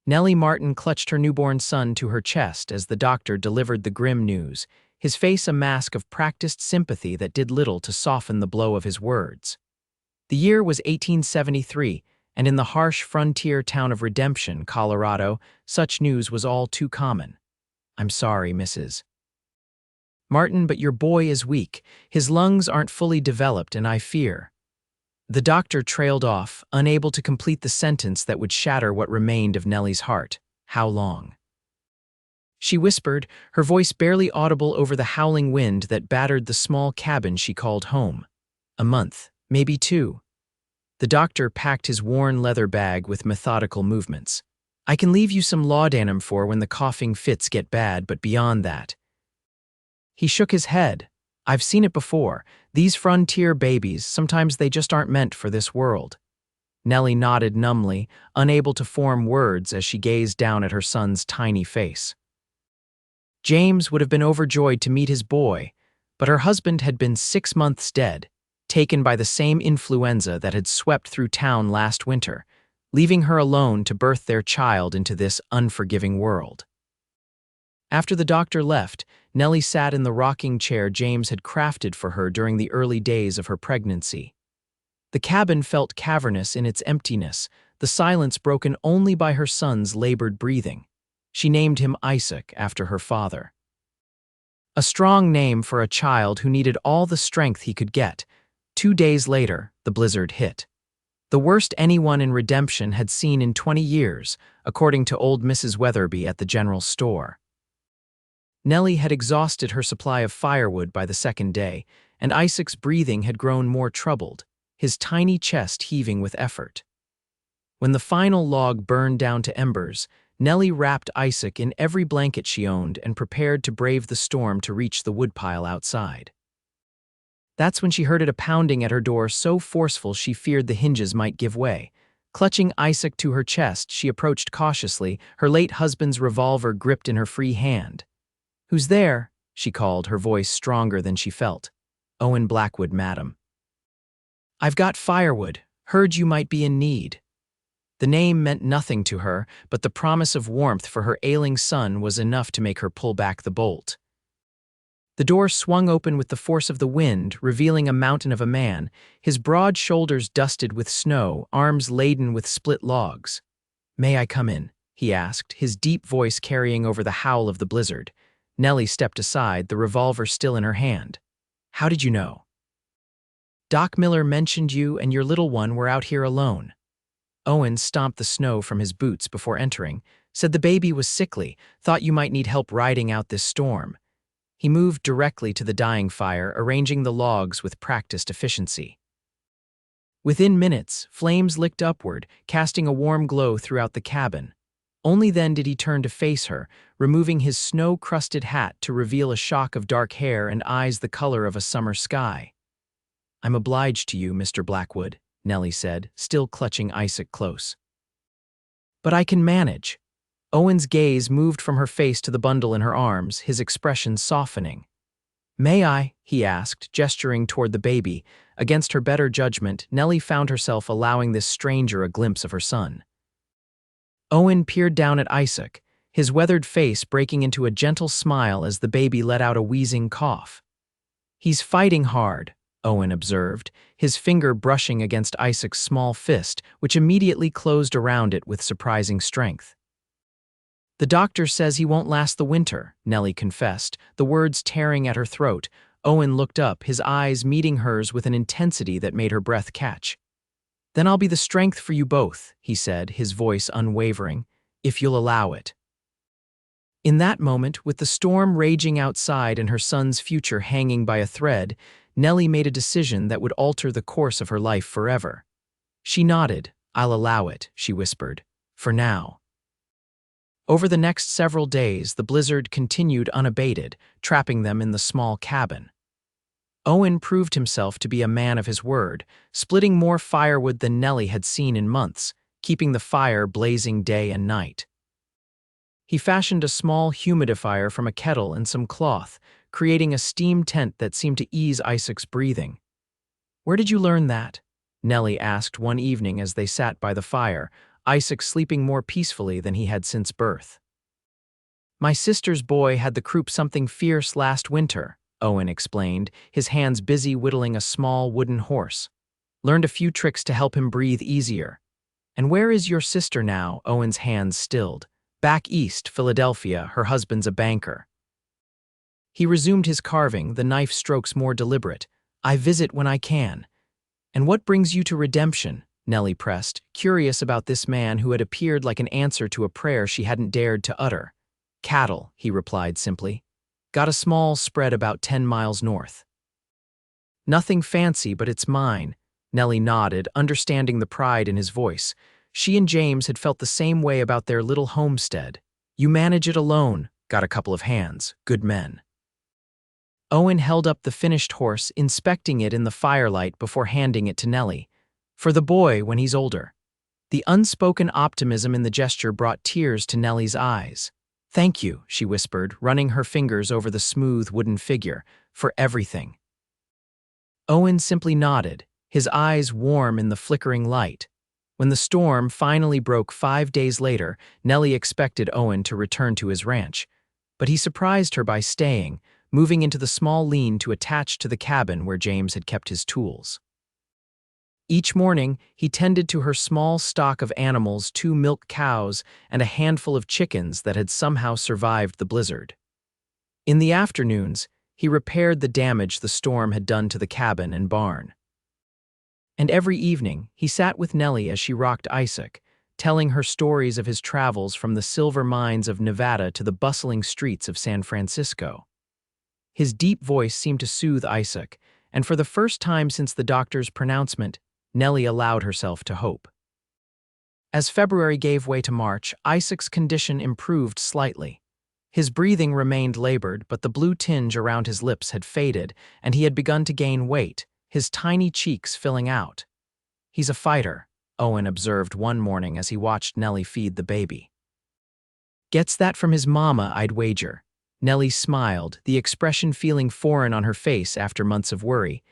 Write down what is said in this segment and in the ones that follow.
Nellie Martin clutched her newborn son to her chest as the doctor delivered the grim news, his face a mask of practiced sympathy that did little to soften the blow of his words. The year was 1873, and in the harsh frontier town of Redemption, Colorado, such news was all too common. "I'm sorry, Mrs. Martin, but your boy is weak. His lungs aren't fully developed, and I fear." The doctor trailed off, unable to complete the sentence that would shatter what remained of Nellie's heart. "How long?" she whispered, her voice barely audible over the howling wind that battered the small cabin she called home. "A month, maybe 2. The doctor packed his worn leather bag with methodical movements. "I can leave you some laudanum for when the coughing fits get bad, but beyond that." He shook his head. "I've seen it before. These frontier babies, sometimes they just aren't meant for this world." Nellie nodded numbly, unable to form words as she gazed down at her son's tiny face. James would have been overjoyed to meet his boy, but her husband had been 6 months dead, taken by the same influenza that had swept through town last winter, leaving her alone to birth their child into this unforgiving world. After the doctor left, Nellie sat in the rocking chair James had crafted for her during the early days of her pregnancy. The cabin felt cavernous in its emptiness, the silence broken only by her son's labored breathing. She named him Isaac after her father. A strong name for a child who needed all the strength he could get. 2 days later, the blizzard hit. The worst anyone in Redemption had seen in 20 years, according to old Mrs. Weatherby at the general store. Nellie had exhausted her supply of firewood by the second day, and Isaac's breathing had grown more troubled, his tiny chest heaving with effort. When the final log burned down to embers, Nellie wrapped Isaac in every blanket she owned and prepared to brave the storm to reach the woodpile outside. That's when she heard a pounding at her door so forceful she feared the hinges might give way. Clutching Isaac to her chest, she approached cautiously, her late husband's revolver gripped in her free hand. "Who's there?" she called, her voice stronger than she felt. "Owen Blackwood, madam." "I've got firewood. Heard you might be in need." The name meant nothing to her, but the promise of warmth for her ailing son was enough to make her pull back the bolt. The door swung open with the force of the wind, revealing a mountain of a man, his broad shoulders dusted with snow, arms laden with split logs. "May I come in?" he asked, his deep voice carrying over the howl of the blizzard. Nellie stepped aside, the revolver still in her hand. "How did you know?" "Doc Miller mentioned you and your little one were out here alone." Owen stomped the snow from his boots before entering, said the baby was sickly, thought you might need help riding out this storm. He moved directly to the dying fire, arranging the logs with practiced efficiency. Within minutes, flames licked upward, casting a warm glow throughout the cabin. Only then did he turn to face her, removing his snow-crusted hat to reveal a shock of dark hair and eyes the color of a summer sky. "I'm obliged to you, Mr. Blackwood," Nellie said, still clutching Isaac close. "But I can manage." Owen's gaze moved from her face to the bundle in her arms, his expression softening. "May I?" he asked, gesturing toward the baby. Against her better judgment, Nellie found herself allowing this stranger a glimpse of her son. Owen peered down at Isaac, his weathered face breaking into a gentle smile as the baby let out a wheezing cough. "He's fighting hard," Owen observed, his finger brushing against Isaac's small fist, which immediately closed around it with surprising strength. "The doctor says he won't last the winter," Nellie confessed, the words tearing at her throat. Owen looked up, his eyes meeting hers with an intensity that made her breath catch. "Then I'll be the strength for you both," he said, his voice unwavering, "if you'll allow it." In that moment, with the storm raging outside and her son's future hanging by a thread, Nellie made a decision that would alter the course of her life forever. She nodded. "I'll allow it," she whispered, "for now." Over the next several days, the blizzard continued unabated, trapping them in the small cabin. Owen proved himself to be a man of his word, splitting more firewood than Nellie had seen in months, keeping the fire blazing day and night. He fashioned a small humidifier from a kettle and some cloth, creating a steam tent that seemed to ease Isaac's breathing. "Where did you learn that?" Nellie asked one evening as they sat by the fire, Isaac sleeping more peacefully than he had since birth. "My sister's boy had the croup something fierce last winter," Owen explained, his hands busy whittling a small wooden horse. "Learned a few tricks to help him breathe easier." "And where is your sister now?" Owen's hands stilled. "Back east, Philadelphia, her husband's a banker." He resumed his carving, the knife strokes more deliberate. "I visit when I can." "And what brings you to redemption?" Nellie pressed, curious about this man who had appeared like an answer to a prayer she hadn't dared to utter. "Cattle," he replied simply. "Got a small spread about 10 miles north." "Nothing fancy, but it's mine." Nellie nodded, understanding the pride in his voice. She and James had felt the same way about their little homestead. "You manage it alone." "Got a couple of hands. Good men." Owen held up the finished horse, inspecting it in the firelight before handing it to Nellie. "For the boy when he's older." The unspoken optimism in the gesture brought tears to Nellie's eyes. "Thank you," she whispered, running her fingers over the smooth wooden figure, "for everything." Owen simply nodded, his eyes warm in the flickering light. When the storm finally broke 5 days later, Nellie expected Owen to return to his ranch. But he surprised her by staying, moving into the small lean-to attached to the cabin where James had kept his tools. Each morning, he tended to her small stock of animals, 2 milk cows and a handful of chickens that had somehow survived the blizzard. In the afternoons, he repaired the damage the storm had done to the cabin and barn. And every evening, he sat with Nellie as she rocked Isaac, telling her stories of his travels from the silver mines of Nevada to the bustling streets of San Francisco. His deep voice seemed to soothe Isaac, and for the first time since the doctor's pronouncement, Nellie allowed herself to hope. As February gave way to March, Isaac's condition improved slightly. His breathing remained labored, but the blue tinge around his lips had faded, and he had begun to gain weight, his tiny cheeks filling out. "He's a fighter," Owen observed one morning as he watched Nellie feed the baby. "Gets that from his mama, I'd wager." Nellie smiled, the expression feeling foreign on her face after months of worry.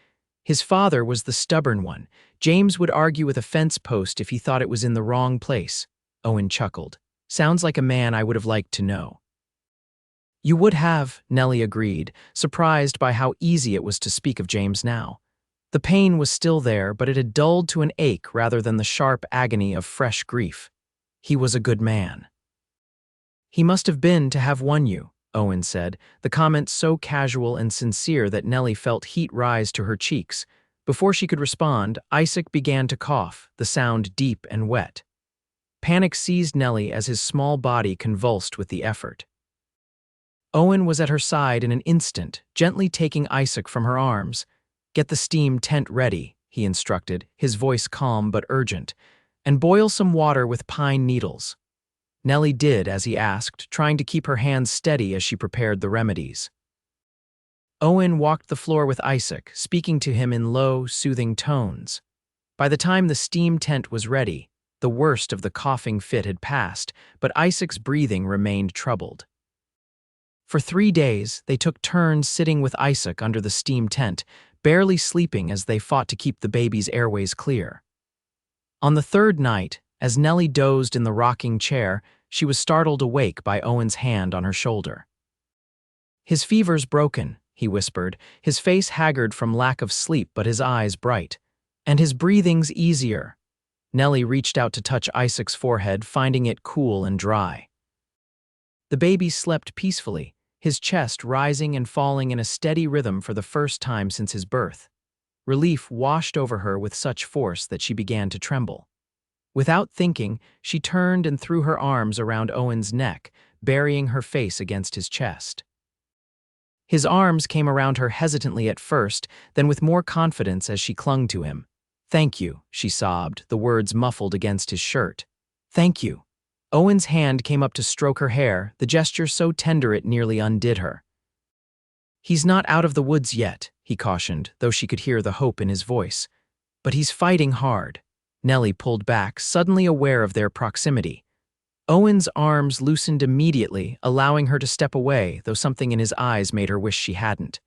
"His father was the stubborn one. James would argue with a fence post if he thought it was in the wrong place." Owen chuckled. "Sounds like a man I would have liked to know." "You would have," Nellie agreed, surprised by how easy it was to speak of James now. The pain was still there, but it had dulled to an ache rather than the sharp agony of fresh grief. "He was a good man." "He must have been to have won you," Owen said, the comment so casual and sincere that Nellie felt heat rise to her cheeks. Before she could respond, Isaac began to cough, the sound deep and wet. Panic seized Nellie as his small body convulsed with the effort. Owen was at her side in an instant, gently taking Isaac from her arms. "Get the steam tent ready," he instructed, his voice calm but urgent, "and boil some water with pine needles." Nellie did as he asked, trying to keep her hands steady as she prepared the remedies. Owen walked the floor with Isaac, speaking to him in low, soothing tones. By the time the steam tent was ready, the worst of the coughing fit had passed, but Isaac's breathing remained troubled. For 3 days, they took turns sitting with Isaac under the steam tent, barely sleeping as they fought to keep the baby's airways clear. On the 3rd night, as Nellie dozed in the rocking chair, she was startled awake by Owen's hand on her shoulder. "His fever's broken," he whispered, his face haggard from lack of sleep but his eyes bright. "And his breathing's easier." Nellie reached out to touch Isaac's forehead, finding it cool and dry. The baby slept peacefully, his chest rising and falling in a steady rhythm for the first time since his birth. Relief washed over her with such force that she began to tremble. Without thinking, she turned and threw her arms around Owen's neck, burying her face against his chest. His arms came around her hesitantly at first, then with more confidence as she clung to him. "Thank you," she sobbed, the words muffled against his shirt. "Thank you." Owen's hand came up to stroke her hair, the gesture so tender it nearly undid her. "He's not out of the woods yet," he cautioned, though she could hear the hope in his voice. "But he's fighting hard." Nellie pulled back, suddenly aware of their proximity. Owen's arms loosened immediately, allowing her to step away, though something in his eyes made her wish she hadn't.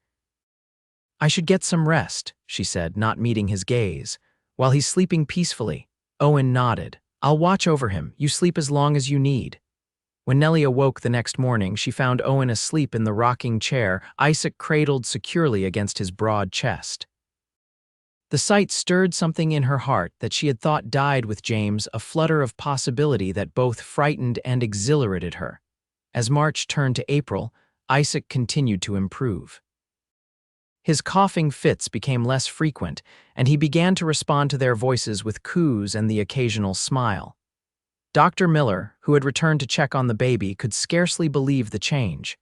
"I should get some rest," she said, not meeting his gaze. "While he's sleeping peacefully." Owen nodded, I'll watch over him. You sleep as long as you need." When Nellie awoke the next morning, she found Owen asleep in the rocking chair, Isaac cradled securely against his broad chest. The sight stirred something in her heart that she had thought died with James, a flutter of possibility that both frightened and exhilarated her. As March turned to April, Isaac continued to improve. His coughing fits became less frequent, and he began to respond to their voices with coos and the occasional smile. Dr. Miller, who had returned to check on the baby, could scarcely believe the change.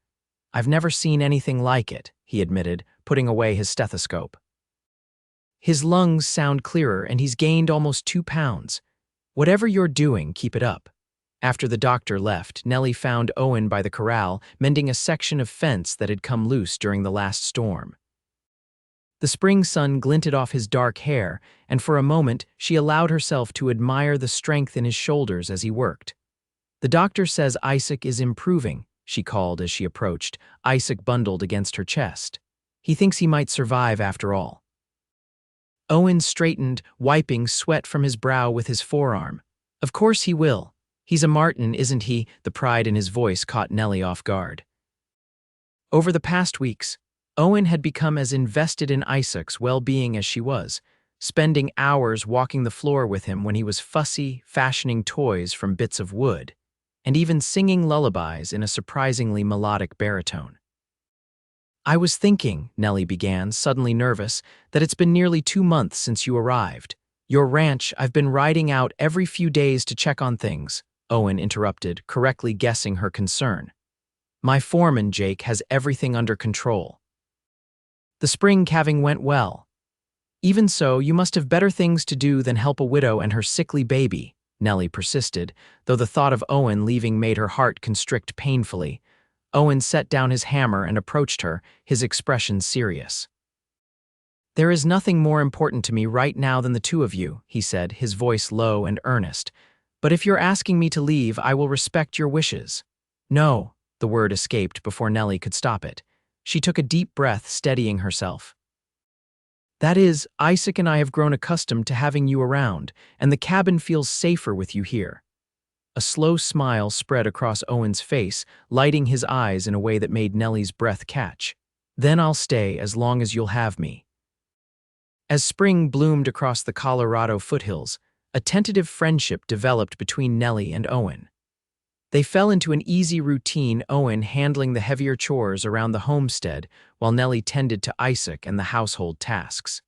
"I've never seen anything like it," he admitted, putting away his stethoscope. "His lungs sound clearer, and he's gained almost 2 pounds. Whatever you're doing, keep it up." After the doctor left, Nellie found Owen by the corral, mending a section of fence that had come loose during the last storm. The spring sun glinted off his dark hair, and for a moment she allowed herself to admire the strength in his shoulders as he worked. "The doctor says Isaac is improving," she called as she approached, Isaac bundled against her chest. "He thinks he might survive after all." Owen straightened, wiping sweat from his brow with his forearm. "Of course he will. He's a Martin, isn't he?" The pride in his voice caught Nellie off guard. Over the past weeks, Owen had become as invested in Isaac's well-being as she was, spending hours walking the floor with him when he was fussy, fashioning toys from bits of wood, and even singing lullabies in a surprisingly melodic baritone. "I was thinking," Nellie began, suddenly nervous, "that it's been nearly 2 months since you arrived. Your ranch, I've been riding out every few days to check on things," Owen interrupted, correctly guessing her concern. "My foreman, Jake, has everything under control. The spring calving went well. Even so, you must have better things to do than help a widow and her sickly baby," Nellie persisted, though the thought of Owen leaving made her heart constrict painfully. Owen set down his hammer and approached her, his expression serious. "There is nothing more important to me right now than the two of you," he said, his voice low and earnest. "But if you're asking me to leave, I will respect your wishes." "No," the word escaped before Nellie could stop it. She took a deep breath, steadying herself. "That is, Isaac and I have grown accustomed to having you around, and the cabin feels safer with you here." A slow smile spread across Owen's face, lighting his eyes in a way that made Nellie's breath catch. "Then I'll stay as long as you'll have me." As spring bloomed across the Colorado foothills, a tentative friendship developed between Nellie and Owen. They fell into an easy routine, Owen handling the heavier chores around the homestead while Nellie tended to Isaac and the household tasks.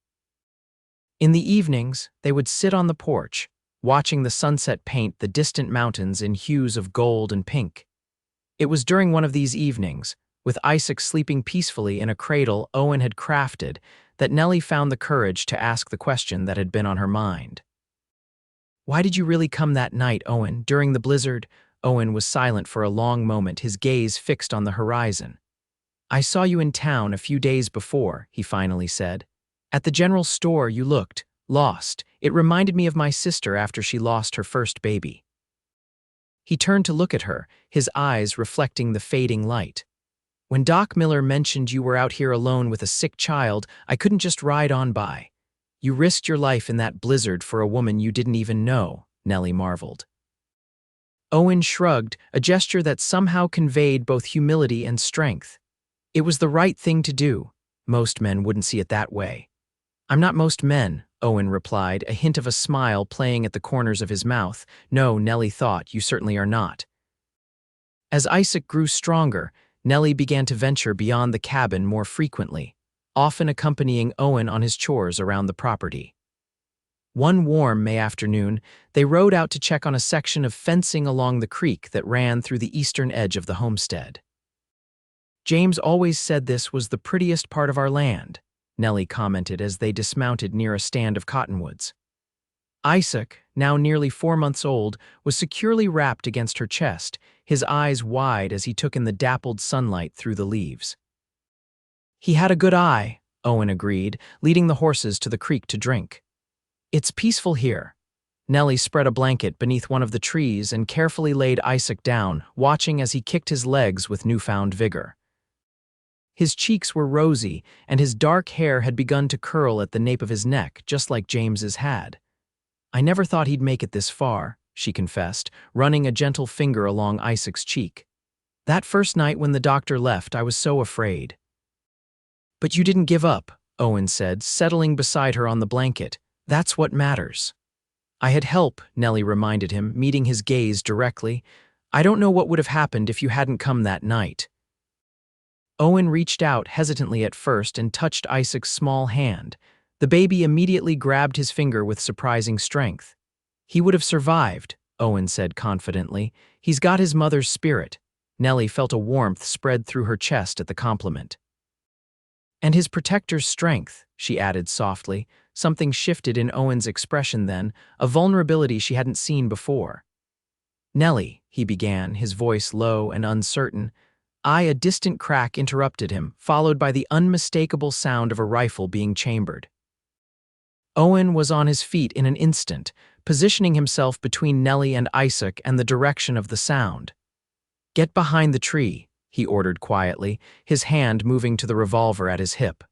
In the evenings, they would sit on the porch, watching the sunset paint the distant mountains in hues of gold and pink. It was during one of these evenings, with Isaac sleeping peacefully in a cradle Owen had crafted, that Nellie found the courage to ask the question that had been on her mind. "Why did you really come that night, Owen, during the blizzard?" Owen was silent for a long moment, his gaze fixed on the horizon. "I saw you in town a few days before," he finally said. "At the general store you looked lost. It reminded me of my sister after she lost her first baby." He turned to look at her, his eyes reflecting the fading light. "When Doc Miller mentioned you were out here alone with a sick child, I couldn't just ride on by. You risked your life in that blizzard for a woman you didn't even know," Nellie marveled. Owen shrugged, a gesture that somehow conveyed both humility and strength. "It was the right thing to do. Most men wouldn't see it that way." "I'm not most men," Owen replied, a hint of a smile playing at the corners of his mouth. "No," Nellie thought, "you certainly are not." As Isaac grew stronger, Nellie began to venture beyond the cabin more frequently, often accompanying Owen on his chores around the property. One warm May afternoon, they rode out to check on a section of fencing along the creek that ran through the eastern edge of the homestead. "James always said this was the prettiest part of our land," Nellie commented as they dismounted near a stand of cottonwoods. Isaac, now nearly 4 months old, was securely wrapped against her chest, his eyes wide as he took in the dappled sunlight through the leaves. "He had a good eye," Owen agreed, leading the horses to the creek to drink. "It's peaceful here." Nellie spread a blanket beneath one of the trees and carefully laid Isaac down, watching as he kicked his legs with newfound vigor. His cheeks were rosy, and his dark hair had begun to curl at the nape of his neck, just like James's had. "I never thought he'd make it this far," she confessed, running a gentle finger along Isaac's cheek. That first night when the doctor left, I was so afraid. But you didn't give up, Owen said, settling beside her on the blanket. That's what matters. I had help, Nellie reminded him, meeting his gaze directly. I don't know what would have happened if you hadn't come that night. Owen reached out hesitantly at first and touched Isaac's small hand. The baby immediately grabbed his finger with surprising strength. He would have survived, Owen said confidently. He's got his mother's spirit. Nellie felt a warmth spread through her chest at the compliment. And his protector's strength, she added softly. Something shifted in Owen's expression then, a vulnerability she hadn't seen before. Nellie, he began, his voice low and uncertain. A distant crack interrupted him, followed by the unmistakable sound of a rifle being chambered. Owen was on his feet in an instant, positioning himself between Nellie and Isaac and the direction of the sound. Get behind the tree, he ordered quietly, his hand moving to the revolver at his hip.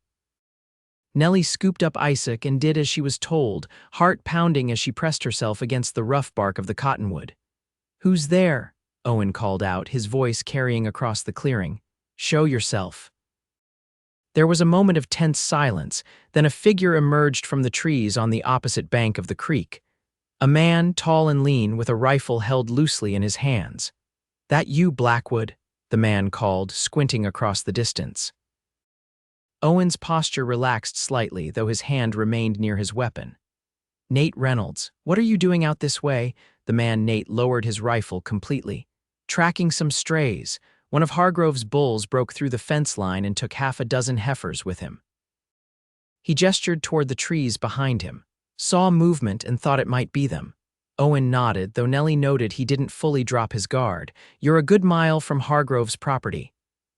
Nellie scooped up Isaac and did as she was told, heart pounding as she pressed herself against the rough bark of the cottonwood. Who's there? Owen called out, his voice carrying across the clearing. Show yourself. There was a moment of tense silence, then a figure emerged from the trees on the opposite bank of the creek. A man, tall and lean, with a rifle held loosely in his hands. That you, Blackwood? The man called, squinting across the distance. Owen's posture relaxed slightly, though his hand remained near his weapon. Nate Reynolds, what are you doing out this way? The man Nate lowered his rifle completely. Tracking some strays. One of Hargrove's bulls broke through the fence line and took half a dozen heifers with him. He gestured toward the trees behind him, saw movement and thought it might be them. Owen nodded, though Nellie noted he didn't fully drop his guard. You're a good mile from Hargrove's property.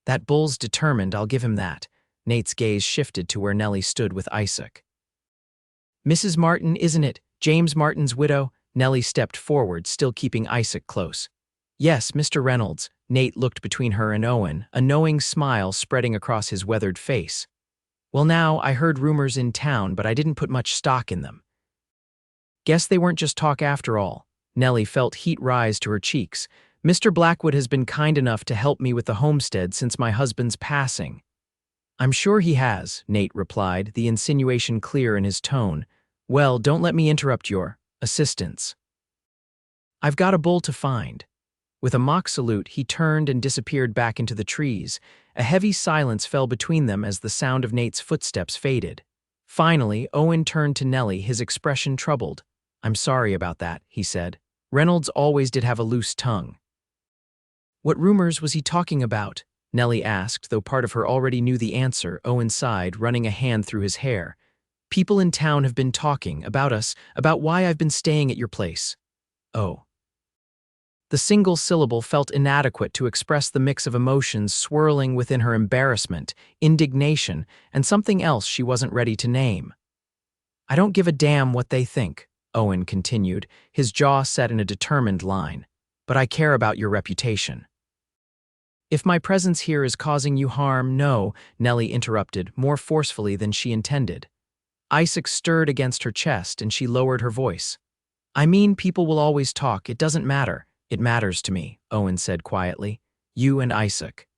That bull's determined, I'll give him that. Nate's gaze shifted to where Nellie stood with Isaac. Mrs. Martin, isn't it? James Martin's widow? Nellie stepped forward, still keeping Isaac close. Yes, Mr. Reynolds. Nate looked between her and Owen, a knowing smile spreading across his weathered face. Well now, I heard rumors in town, but I didn't put much stock in them. Guess they weren't just talk after all. Nellie felt heat rise to her cheeks. Mr. Blackwood has been kind enough to help me with the homestead since my husband's passing. I'm sure he has, Nate replied, the insinuation clear in his tone. Well, don't let me interrupt your assistance. I've got a bull to find. With a mock salute, he turned and disappeared back into the trees. A heavy silence fell between them as the sound of Nate's footsteps faded. Finally, Owen turned to Nellie, his expression troubled. I'm sorry about that, he said. Reynolds always did have a loose tongue. What rumors was he talking about? Nellie asked, though part of her already knew the answer. Owen sighed, running a hand through his hair. People in town have been talking about us, about why I've been staying at your place. Oh. The single syllable felt inadequate to express the mix of emotions swirling within her: embarrassment, indignation, and something else she wasn't ready to name. I don't give a damn what they think, Owen continued, his jaw set in a determined line. But I care about your reputation. If my presence here is causing you harm, no, Nellie interrupted, more forcefully than she intended. Isaac stirred against her chest and she lowered her voice. I mean, people will always talk, it doesn't matter. It matters to me, Owen said quietly. You and Isaac.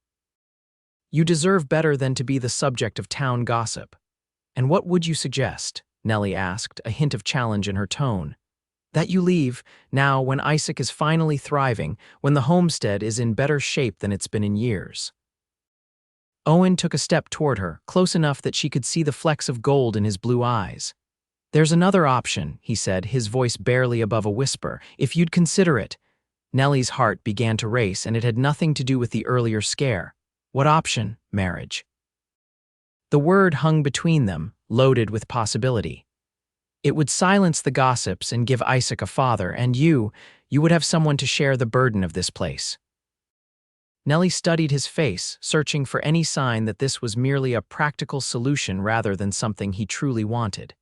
You deserve better than to be the subject of town gossip. And what would you suggest? Nellie asked, a hint of challenge in her tone. That you leave, now when Isaac is finally thriving, when the homestead is in better shape than it's been in years. Owen took a step toward her, close enough that she could see the flecks of gold in his blue eyes. There's another option, he said, his voice barely above a whisper, if you'd consider it. Nellie's heart began to race, and it had nothing to do with the earlier scare. What option? Marriage. The word hung between them, loaded with possibility. It would silence the gossips and give Isaac a father, and you would have someone to share the burden of this place. Nellie studied his face, searching for any sign that this was merely a practical solution rather than something he truly wanted.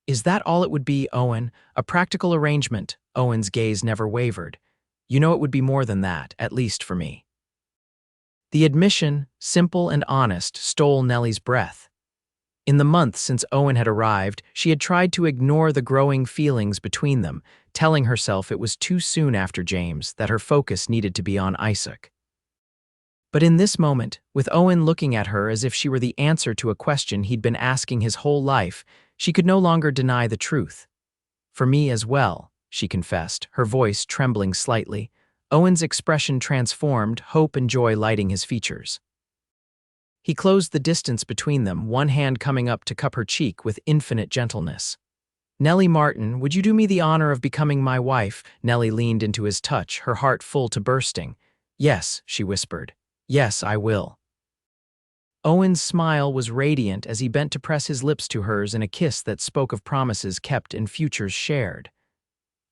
Is that all it would be, Owen? A practical arrangement? Owen's gaze never wavered. You know it would be more than that, at least for me. The admission, simple and honest, stole Nellie's breath. In the months since Owen had arrived, she had tried to ignore the growing feelings between them, telling herself it was too soon after James, that her focus needed to be on Isaac. But in this moment, with Owen looking at her as if she were the answer to a question he'd been asking his whole life, she could no longer deny the truth. "For me as well," she confessed, her voice trembling slightly. Owen's expression transformed, hope and joy lighting his features. He closed the distance between them, one hand coming up to cup her cheek with infinite gentleness. "Nellie Martin, would you do me the honor of becoming my wife?" Nellie leaned into his touch, her heart full to bursting. "Yes," she whispered. "Yes, I will." Owen's smile was radiant as he bent to press his lips to hers in a kiss that spoke of promises kept and futures shared.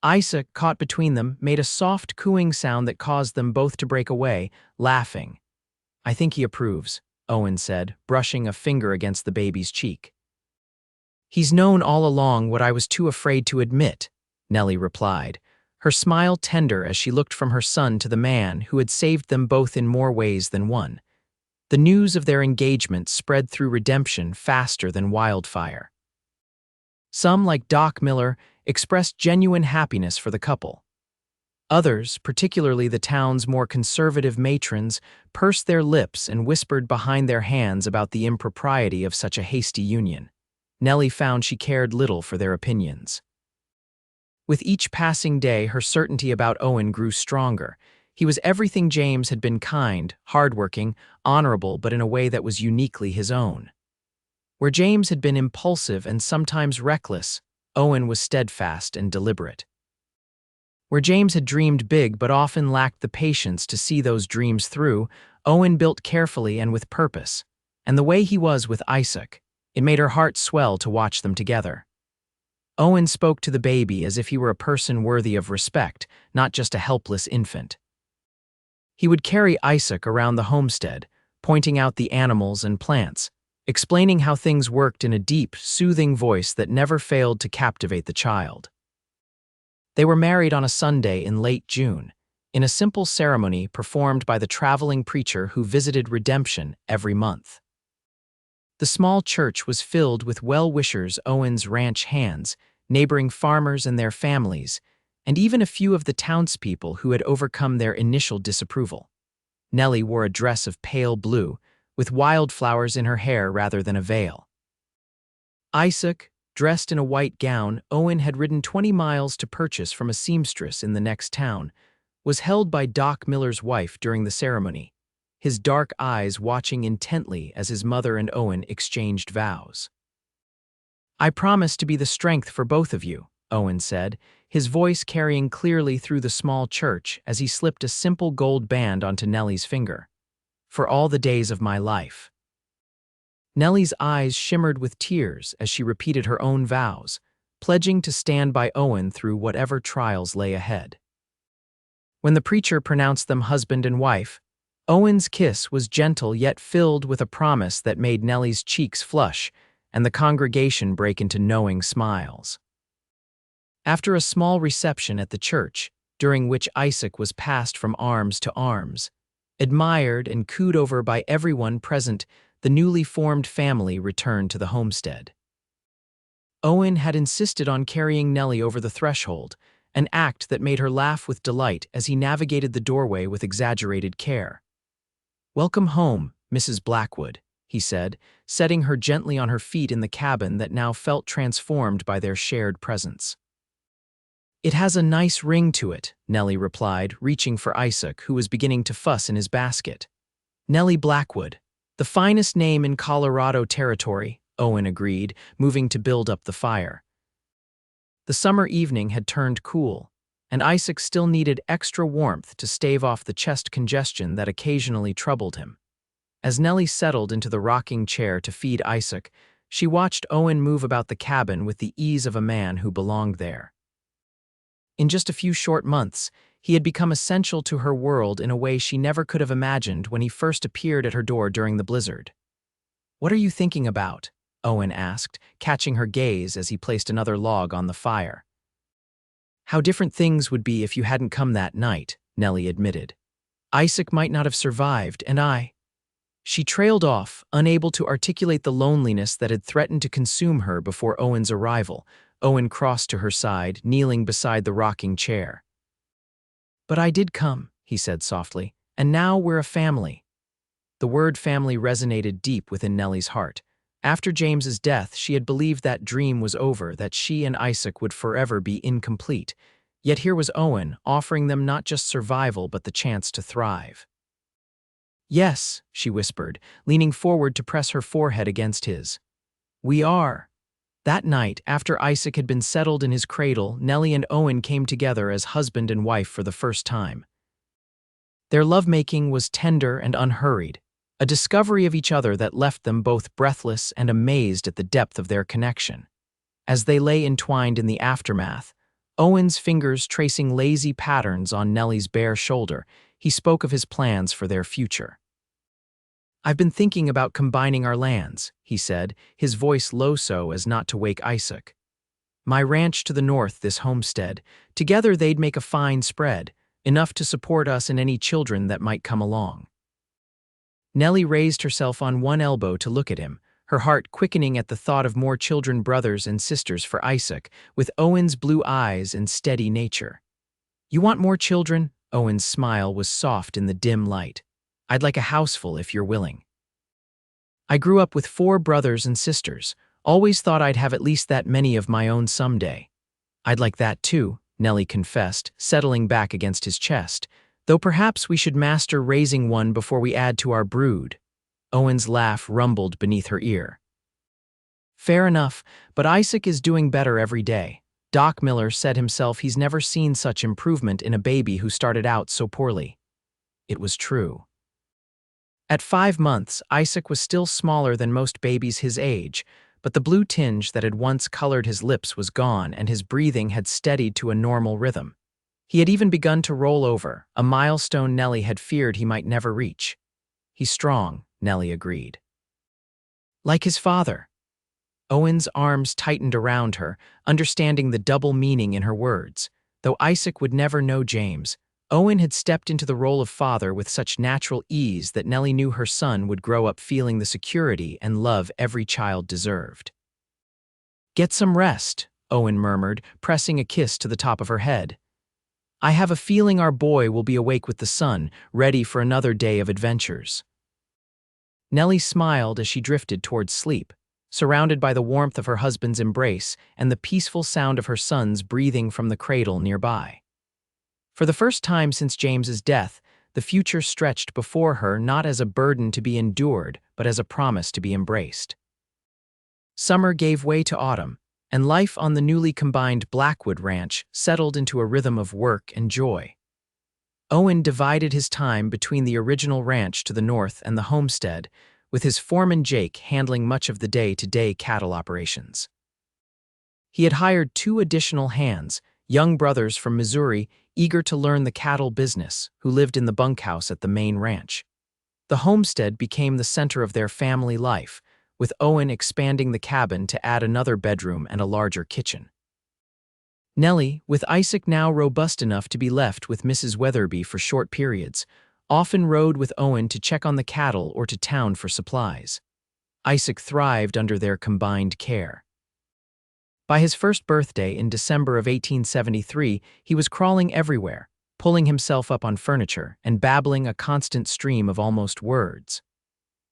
Isaac, caught between them, made a soft cooing sound that caused them both to break away, laughing. "I think he approves," Owen said, brushing a finger against the baby's cheek. "He's known all along what I was too afraid to admit," Nellie replied, her smile tender as she looked from her son to the man who had saved them both in more ways than one. The news of their engagement spread through Redemption faster than wildfire. Some, like Doc Miller, expressed genuine happiness for the couple. Others, particularly the town's more conservative matrons, pursed their lips and whispered behind their hands about the impropriety of such a hasty union. Nellie found she cared little for their opinions. With each passing day, her certainty about Owen grew stronger. He was everything James had been: kind, hardworking, honorable, but in a way that was uniquely his own. Where James had been impulsive and sometimes reckless, Owen was steadfast and deliberate. Where James had dreamed big but often lacked the patience to see those dreams through, Owen built carefully and with purpose. And the way he was with Isaac, it made her heart swell to watch them together. Owen spoke to the baby as if he were a person worthy of respect, not just a helpless infant. He would carry Isaac around the homestead, pointing out the animals and plants, explaining how things worked in a deep, soothing voice that never failed to captivate the child. They were married on a Sunday in late June, in a simple ceremony performed by the traveling preacher who visited Redemption every month. The small church was filled with well-wishers, Owen's ranch hands, neighboring farmers and their families, and even a few of the townspeople who had overcome their initial disapproval. Nellie wore a dress of pale blue, with wildflowers in her hair rather than a veil. Isaac, dressed in a white gown Owen had ridden 20 miles to purchase from a seamstress in the next town, was held by Doc Miller's wife during the ceremony, his dark eyes watching intently as his mother and Owen exchanged vows. "I promise to be the strength for both of you," Owen said, his voice carrying clearly through the small church as he slipped a simple gold band onto Nellie's finger. "For all the days of my life." Nellie's eyes shimmered with tears as she repeated her own vows, pledging to stand by Owen through whatever trials lay ahead. When the preacher pronounced them husband and wife, Owen's kiss was gentle yet filled with a promise that made Nellie's cheeks flush and the congregation break into knowing smiles. After a small reception at the church, during which Isaac was passed from arms to arms, admired and cooed over by everyone present, the newly formed family returned to the homestead. Owen had insisted on carrying Nellie over the threshold, an act that made her laugh with delight as he navigated the doorway with exaggerated care. "Welcome home, Mrs. Blackwood," he said, setting her gently on her feet in the cabin that now felt transformed by their shared presence. "It has a nice ring to it," Nellie replied, reaching for Isaac, who was beginning to fuss in his basket. "Nellie Blackwood, the finest name in Colorado territory," Owen agreed, moving to build up the fire. The summer evening had turned cool, and Isaac still needed extra warmth to stave off the chest congestion that occasionally troubled him. As Nellie settled into the rocking chair to feed Isaac, she watched Owen move about the cabin with the ease of a man who belonged there. In just a few short months, he had become essential to her world in a way she never could have imagined when he first appeared at her door during the blizzard. "What are you thinking about?" Owen asked, catching her gaze as he placed another log on the fire. "How different things would be if you hadn't come that night," Nellie admitted. "Isaac might not have survived, and I—" She trailed off, unable to articulate the loneliness that had threatened to consume her before Owen's arrival. Owen crossed to her side, kneeling beside the rocking chair. "But I did come," he said softly, "and now we're a family." The word family resonated deep within Nellie's heart. After James's death, she had believed that dream was over, that she and Isaac would forever be incomplete. Yet here was Owen, offering them not just survival but the chance to thrive. "Yes," she whispered, leaning forward to press her forehead against his. "We are." That night, after Isaac had been settled in his cradle, Nellie and Owen came together as husband and wife for the first time. Their lovemaking was tender and unhurried, a discovery of each other that left them both breathless and amazed at the depth of their connection. As they lay entwined in the aftermath, Owen's fingers tracing lazy patterns on Nellie's bare shoulder, he spoke of his plans for their future. "I've been thinking about combining our lands," he said, his voice low so as not to wake Isaac. "My ranch to the north, this homestead. Together they'd make a fine spread, enough to support us and any children that might come along." Nellie raised herself on one elbow to look at him, her heart quickening at the thought of more children, brothers and sisters for Isaac, with Owen's blue eyes and steady nature. "You want more children?" Owen's smile was soft in the dim light. "I'd like a houseful if you're willing. I grew up with 4 brothers and sisters. Always thought I'd have at least that many of my own someday." "I'd like that too," Nellie confessed, settling back against his chest, "though perhaps we should master raising one before we add to our brood." Owen's laugh rumbled beneath her ear. "Fair enough, but Isaac is doing better every day. Doc Miller said himself he's never seen such improvement in a baby who started out so poorly." It was true. At 5 months, Isaac was still smaller than most babies his age, but the blue tinge that had once colored his lips was gone and his breathing had steadied to a normal rhythm. He had even begun to roll over, a milestone Nellie had feared he might never reach. "He's strong," Nellie agreed. "Like his father." Owen's arms tightened around her, understanding the double meaning in her words. Though Isaac would never know James, Owen had stepped into the role of father with such natural ease that Nellie knew her son would grow up feeling the security and love every child deserved. "Get some rest," Owen murmured, pressing a kiss to the top of her head. "I have a feeling our boy will be awake with the sun, ready for another day of adventures." Nellie smiled as she drifted towards sleep, surrounded by the warmth of her husband's embrace and the peaceful sound of her son's breathing from the cradle nearby. For the first time since James's death, the future stretched before her not as a burden to be endured, but as a promise to be embraced. Summer gave way to autumn, and life on the newly combined Blackwood ranch settled into a rhythm of work and joy. Owen divided his time between the original ranch to the north and the homestead, with his foreman Jake handling much of the day-to-day cattle operations. He had hired 2 additional hands, young brothers from Missouri, eager to learn the cattle business, who lived in the bunkhouse at the main ranch. The homestead became the center of their family life, with Owen expanding the cabin to add another bedroom and a larger kitchen. Nellie, with Isaac now robust enough to be left with Mrs. Weatherby for short periods, often rode with Owen to check on the cattle or to town for supplies. Isaac thrived under their combined care. By his first birthday in December of 1873, he was crawling everywhere, pulling himself up on furniture and babbling a constant stream of almost words.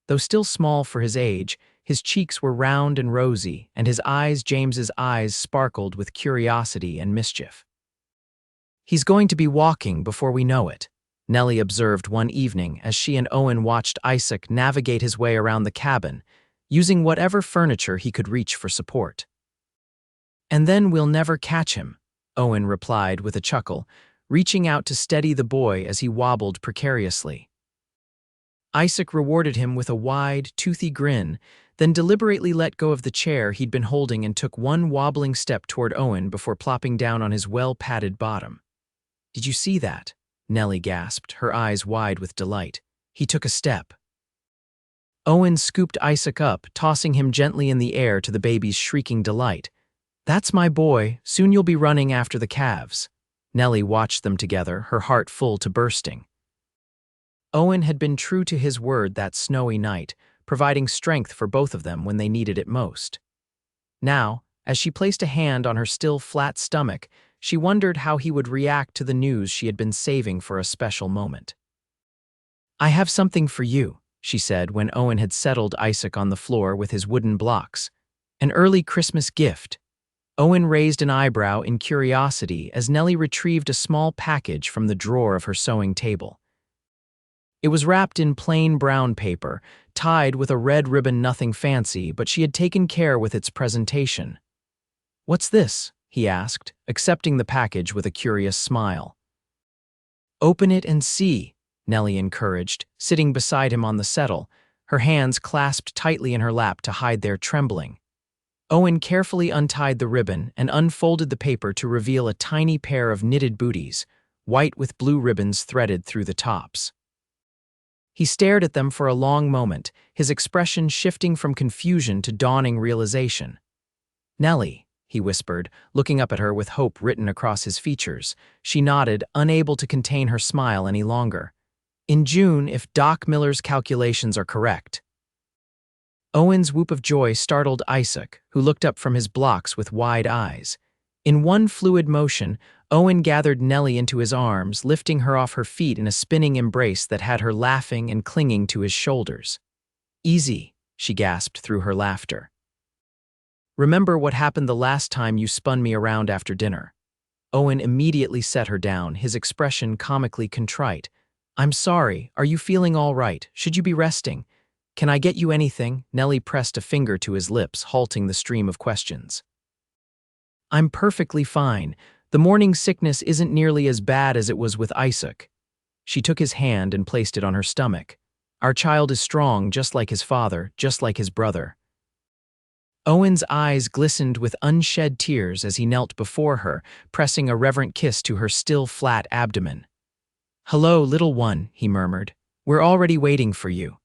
Though still small for his age, his cheeks were round and rosy, and his eyes, James's eyes, sparkled with curiosity and mischief. "He's going to be walking before we know it," Nellie observed one evening as she and Owen watched Isaac navigate his way around the cabin, using whatever furniture he could reach for support. "And then we'll never catch him," Owen replied with a chuckle, reaching out to steady the boy as he wobbled precariously. Isaac rewarded him with a wide, toothy grin, then deliberately let go of the chair he'd been holding and took one wobbling step toward Owen before plopping down on his well-padded bottom. "Did you see that?" Nellie gasped, her eyes wide with delight. "He took a step." Owen scooped Isaac up, tossing him gently in the air to the baby's shrieking delight. "That's my boy, soon you'll be running after the calves." Nellie watched them together, her heart full to bursting. Owen had been true to his word that snowy night, providing strength for both of them when they needed it most. Now, As she placed a hand on her still flat stomach, she wondered how he would react to the news she had been saving for a special moment. "I have something for you," she said when Owen had settled Isaac on the floor with his wooden blocks. "An early Christmas gift." Owen raised an eyebrow in curiosity as Nellie retrieved a small package from the drawer of her sewing table. It was wrapped in plain brown paper, tied with a red ribbon, nothing fancy, but she had taken care with its presentation. "What's this?" he asked, accepting the package with a curious smile. "Open it and see," Nellie encouraged, sitting beside him on the settle, her hands clasped tightly in her lap to hide their trembling. Owen carefully untied the ribbon and unfolded the paper to reveal a tiny pair of knitted booties, white with blue ribbons threaded through the tops. He stared at them for a long moment, his expression shifting from confusion to dawning realization. "Nellie," he whispered, looking up at her with hope written across his features. She nodded, unable to contain her smile any longer. "In June, if Doc Miller's calculations are correct." Owen's whoop of joy startled Isaac, who looked up from his blocks with wide eyes. In one fluid motion, Owen gathered Nellie into his arms, lifting her off her feet in a spinning embrace that had her laughing and clinging to his shoulders. "Easy," she gasped through her laughter. "Remember what happened the last time you spun me around after dinner?" Owen immediately set her down, his expression comically contrite. "I'm sorry. Are you feeling all right? Should you be resting? Can I get you anything?" Nellie pressed a finger to his lips, halting the stream of questions. "I'm perfectly fine. The morning sickness isn't nearly as bad as it was with Isaac." She took his hand and placed it on her stomach. "Our child is strong, just like his father, just like his brother." Owen's eyes glistened with unshed tears as he knelt before her, pressing a reverent kiss to her still flat abdomen. "Hello, little one," he murmured. "We're already waiting for you."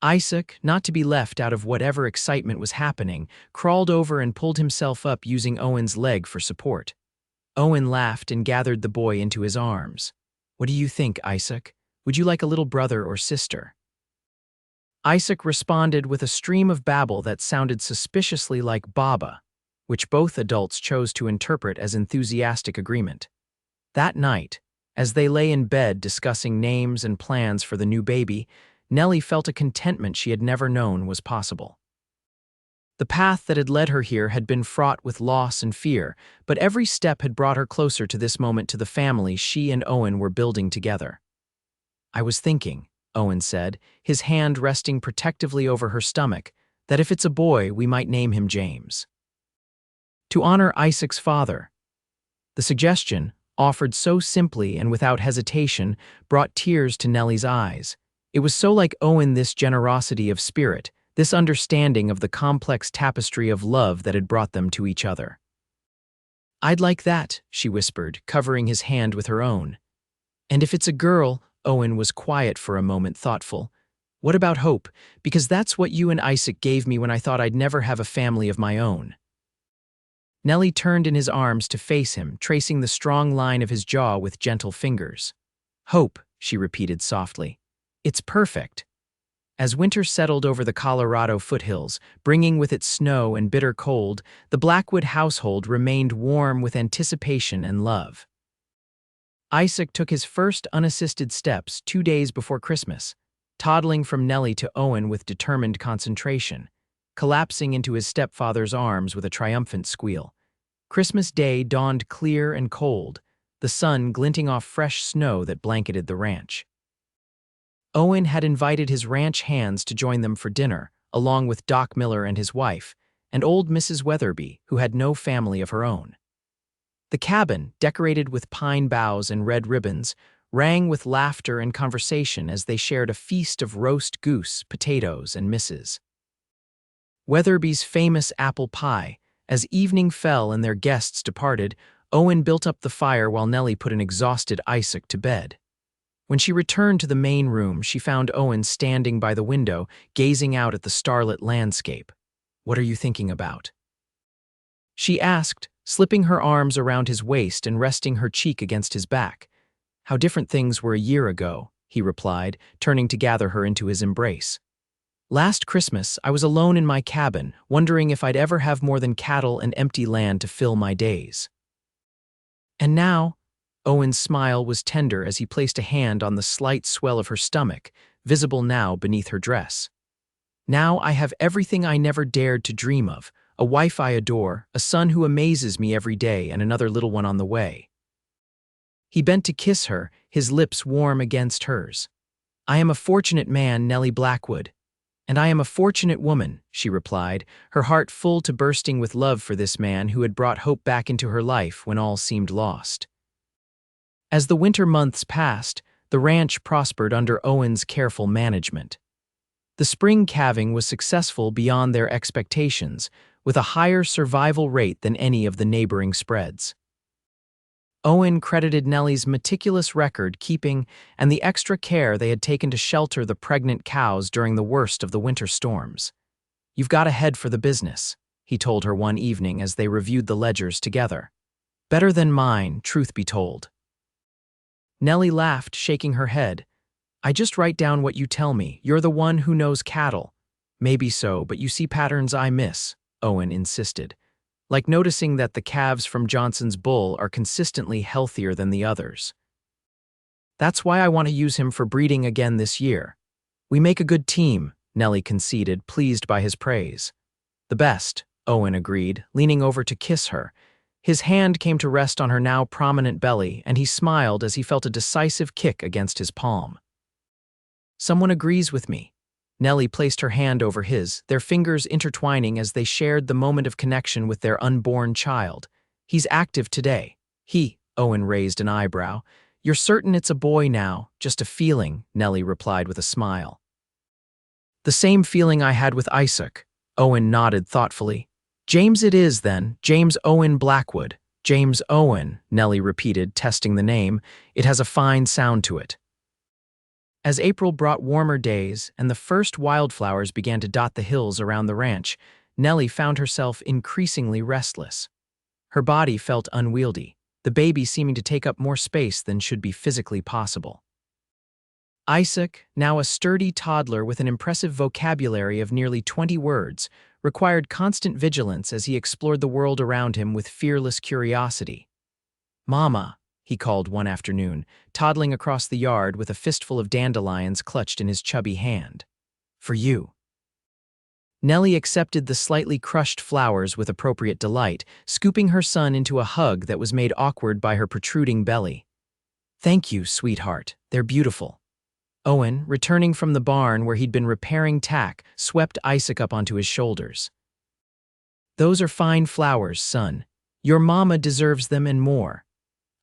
Isaac, not to be left out of whatever excitement was happening, crawled over and pulled himself up using Owen's leg for support. Owen laughed and gathered the boy into his arms. "What do you think, Isaac? Would you like a little brother or sister?" Isaac responded with a stream of babble that sounded suspiciously like Baba, which both adults chose to interpret as enthusiastic agreement. That night, as they lay in bed discussing names and plans for the new baby, Nellie felt a contentment she had never known was possible. The path that had led her here had been fraught with loss and fear, but every step had brought her closer to this moment, to the family she and Owen were building together. "I was thinking," Owen said, his hand resting protectively over her stomach, "that if it's a boy, we might name him James, to honor Isaac's father." The suggestion, offered so simply and without hesitation, brought tears to Nellie's eyes. It was so like Owen, this generosity of spirit, this understanding of the complex tapestry of love that had brought them to each other. "I'd like that," she whispered, covering his hand with her own. "And if it's a girl," Owen was quiet for a moment, thoughtful. "What about hope? Because that's what you and Isaac gave me when I thought I'd never have a family of my own." Nellie turned in his arms to face him, tracing the strong line of his jaw with gentle fingers. "Hope," she repeated softly. "It's perfect." As winter settled over the Colorado foothills, bringing with it snow and bitter cold, the Blackwood household remained warm with anticipation and love. Isaac took his first unassisted steps 2 days before Christmas, toddling from Nellie to Owen with determined concentration, collapsing into his stepfather's arms with a triumphant squeal. Christmas Day dawned clear and cold, the sun glinting off fresh snow that blanketed the ranch. Owen had invited his ranch hands to join them for dinner, along with Doc Miller and his wife, and old Mrs. Weatherby, who had no family of her own. The cabin, decorated with pine boughs and red ribbons, rang with laughter and conversation as they shared a feast of roast goose, potatoes, and Mrs. Weatherby's famous apple pie. As evening fell and their guests departed, Owen built up the fire while Nellie put an exhausted Isaac to bed. When she returned to the main room, she found Owen standing by the window, gazing out at the starlit landscape. "What are you thinking about?" she asked, slipping her arms around his waist and resting her cheek against his back. "How different things were a year ago," he replied, turning to gather her into his embrace. Last Christmas, I was alone in my cabin, wondering if I'd ever have more than cattle and empty land to fill my days. And now, Owen's smile was tender as he placed a hand on the slight swell of her stomach, visible now beneath her dress. Now I have everything I never dared to dream of, a wife I adore, a son who amazes me every day, and another little one on the way. He bent to kiss her, his lips warm against hers. I am a fortunate man, Nellie Blackwood. And I am a fortunate woman, she replied, her heart full to bursting with love for this man who had brought hope back into her life when all seemed lost. As the winter months passed, the ranch prospered under Owen's careful management. The spring calving was successful beyond their expectations, with a higher survival rate than any of the neighboring spreads. Owen credited Nellie's meticulous record-keeping and the extra care they had taken to shelter the pregnant cows during the worst of the winter storms. "You've got a head for the business," he told her one evening as they reviewed the ledgers together. "Better than mine, truth be told." Nellie laughed, shaking her head. "I just write down what you tell me. You're the one who knows cattle." "Maybe so, but you see patterns I miss," Owen insisted. "Like noticing that the calves from Johnson's bull are consistently healthier than the others. That's why I want to use him for breeding again this year." "We make a good team," Nellie conceded, pleased by his praise. "The best," Owen agreed, leaning over to kiss her. His hand came to rest on her now prominent belly, and he smiled as he felt a decisive kick against his palm. "Someone agrees with me." Nellie placed her hand over his, their fingers intertwining as they shared the moment of connection with their unborn child. "He's active today." Owen raised an eyebrow. "You're certain it's a boy now, just a feeling," Nellie replied with a smile. "The same feeling I had with Isaac," Owen nodded thoughtfully. "James it is, then, James Owen Blackwood." "James Owen," Nellie repeated, testing the name. "It has a fine sound to it." As April brought warmer days and the first wildflowers began to dot the hills around the ranch, Nellie found herself increasingly restless. Her body felt unwieldy, the baby seeming to take up more space than should be physically possible. Isaac, now a sturdy toddler with an impressive vocabulary of nearly 20 words, required constant vigilance as he explored the world around him with fearless curiosity. "Mama," he called one afternoon, toddling across the yard with a fistful of dandelions clutched in his chubby hand. "For you." Nellie accepted the slightly crushed flowers with appropriate delight, scooping her son into a hug that was made awkward by her protruding belly. "Thank you, sweetheart. They're beautiful." Owen, returning from the barn where he'd been repairing tack, swept Isaac up onto his shoulders. "Those are fine flowers, son. Your mama deserves them and more."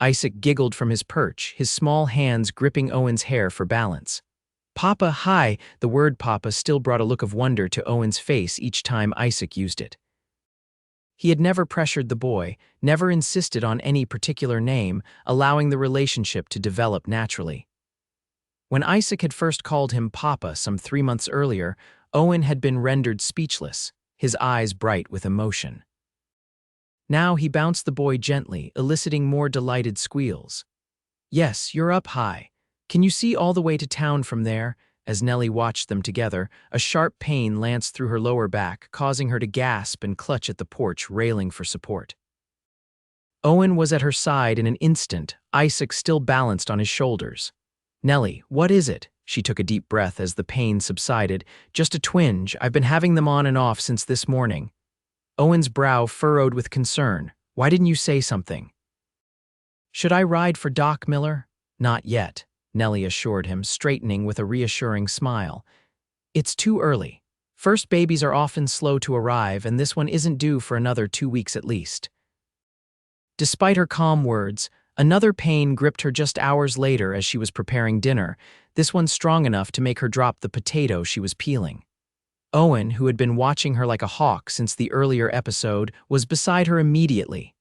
Isaac giggled from his perch, his small hands gripping Owen's hair for balance. "Papa, hi." The word Papa still brought a look of wonder to Owen's face each time Isaac used it. He had never pressured the boy, never insisted on any particular name, allowing the relationship to develop naturally. When Isaac had first called him Papa some 3 months earlier, Owen had been rendered speechless, his eyes bright with emotion. Now he bounced the boy gently, eliciting more delighted squeals. "Yes, you're up high. Can you see all the way to town from there?" As Nellie watched them together, a sharp pain lanced through her lower back, causing her to gasp and clutch at the porch railing for support. Owen was at her side in an instant, Isaac still balanced on his shoulders. "Nellie, what is it?" She took a deep breath as the pain subsided. "Just a twinge. I've been having them on and off since this morning." Owen's brow furrowed with concern. "Why didn't you say something?" "Should I ride for Doc Miller?" "Not yet," Nellie assured him, straightening with a reassuring smile. "It's too early. First babies are often slow to arrive, and this one isn't due for another 2 weeks at least." Despite her calm words, another pain gripped her just hours later as she was preparing dinner, this one strong enough to make her drop the potato she was peeling. Owen, who had been watching her like a hawk since the earlier episode, was beside her immediately.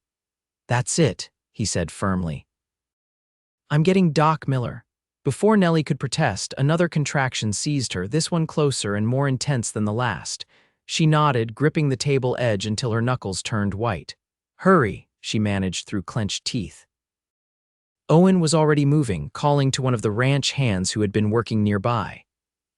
"That's it," he said firmly. "I'm getting Doc Miller." Before Nellie could protest, another contraction seized her, this one closer and more intense than the last. She nodded, gripping the table edge until her knuckles turned white. "Hurry," she managed through clenched teeth. Owen was already moving, calling to one of the ranch hands who had been working nearby.